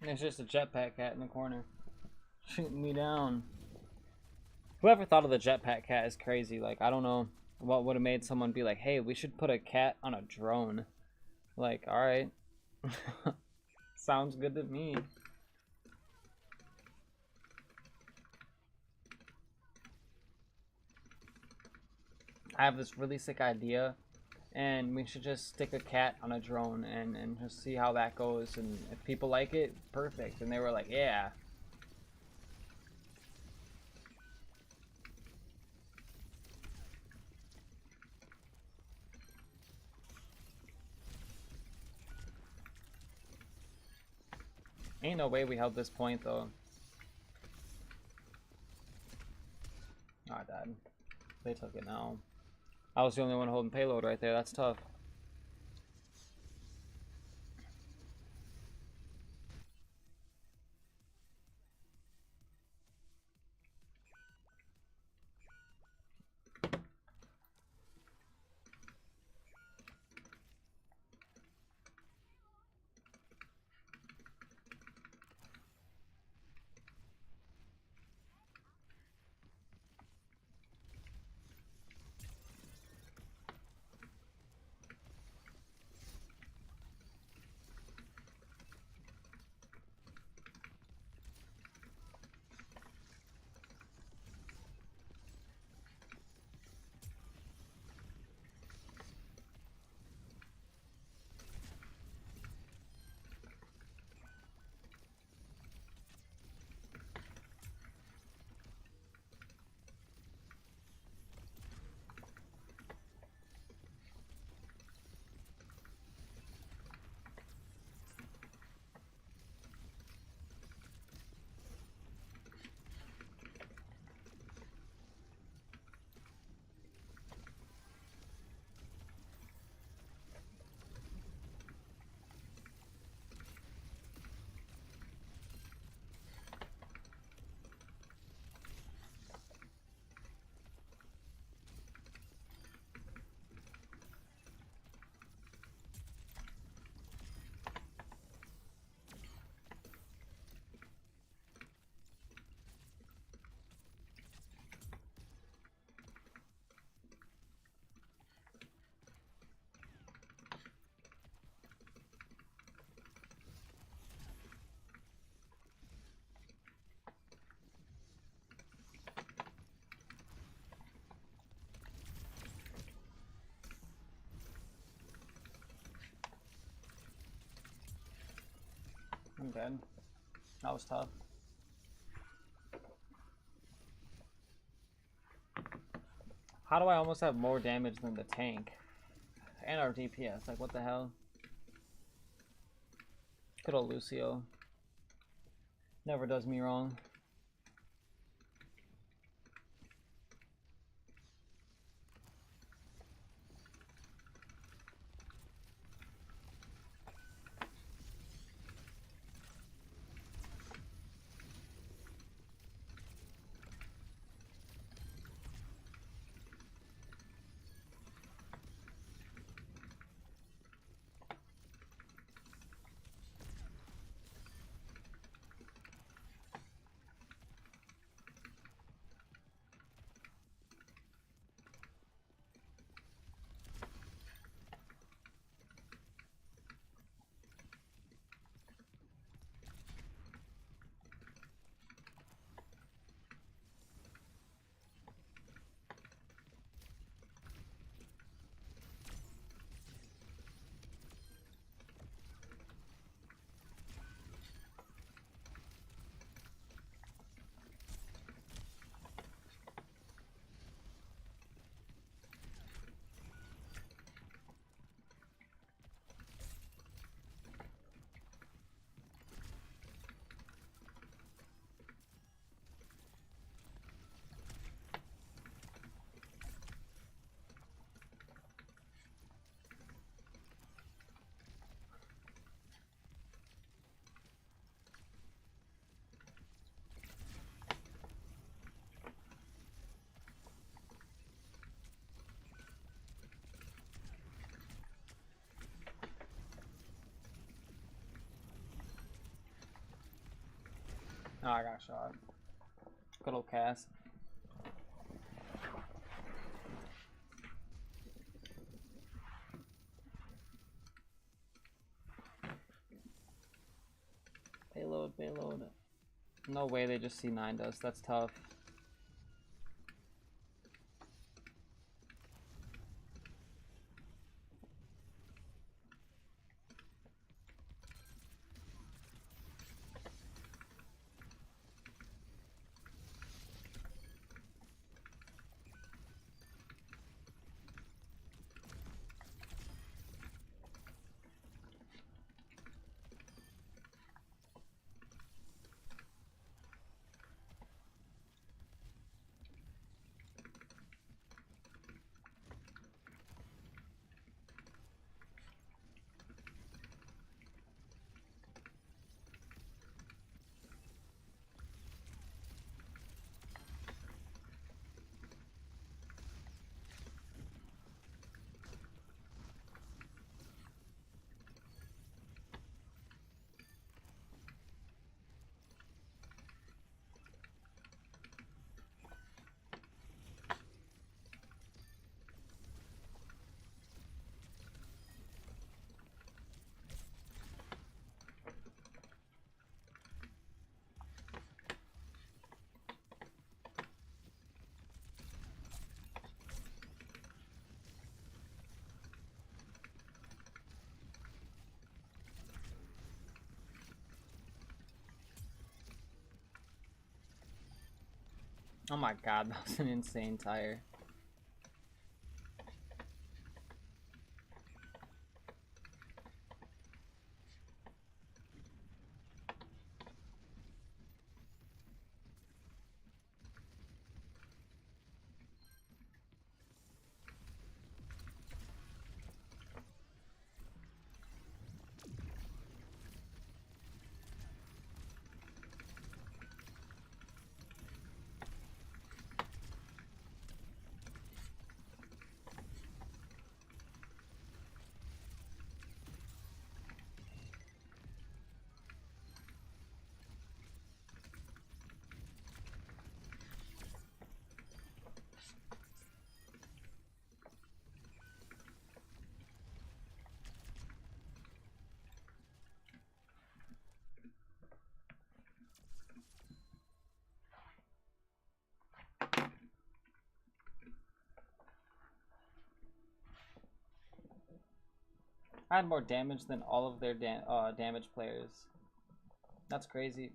There's just a jetpack cat in the corner. Shooting me down. Whoever thought of the jetpack cat is crazy. Like, I don't know what would have made someone be like, hey, we should put a cat on a drone. Like, alright. Sounds good to me. I have this really sick idea, and we should just stick a cat on a drone and just see how that goes, and if people like it, perfect. And they were like, yeah. Ain't no way we held this point though. Oh, I died. They took it now. I was the only one holding payload right there. That's tough. I'm dead. That was tough. How do I almost have more damage than the tank? And our DPS, like what the hell? Good old Lucio. Never does me wrong. Oh, I got shot. Good old Cass. Payload, payload. No way they just C9'd us. That's tough. Oh my god, that was an insane tire. I had more damage than all of their damage players. That's crazy.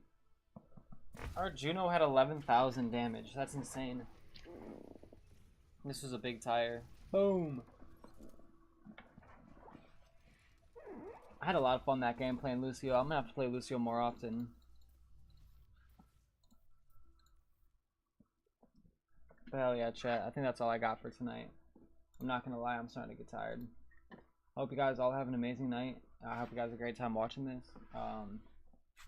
Our Juno had 11,000 damage. That's insane. This was a big tire. Boom. I had a lot of fun that game playing Lucio. I'm gonna have to play Lucio more often. But hell yeah, chat. I think that's all I got for tonight. I'm not gonna lie, I'm starting to get tired. I hope you guys all have an amazing night. I hope you guys have a great time watching this.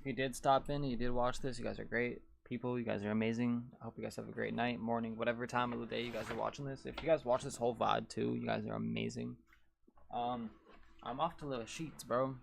If you did stop in and you did watch this, you guys are great people. You guys are amazing. I hope you guys have a great night, morning, whatever time of the day you guys are watching this. If you guys watch this whole VOD too, you guys are amazing. I'm off to the sheets, bro.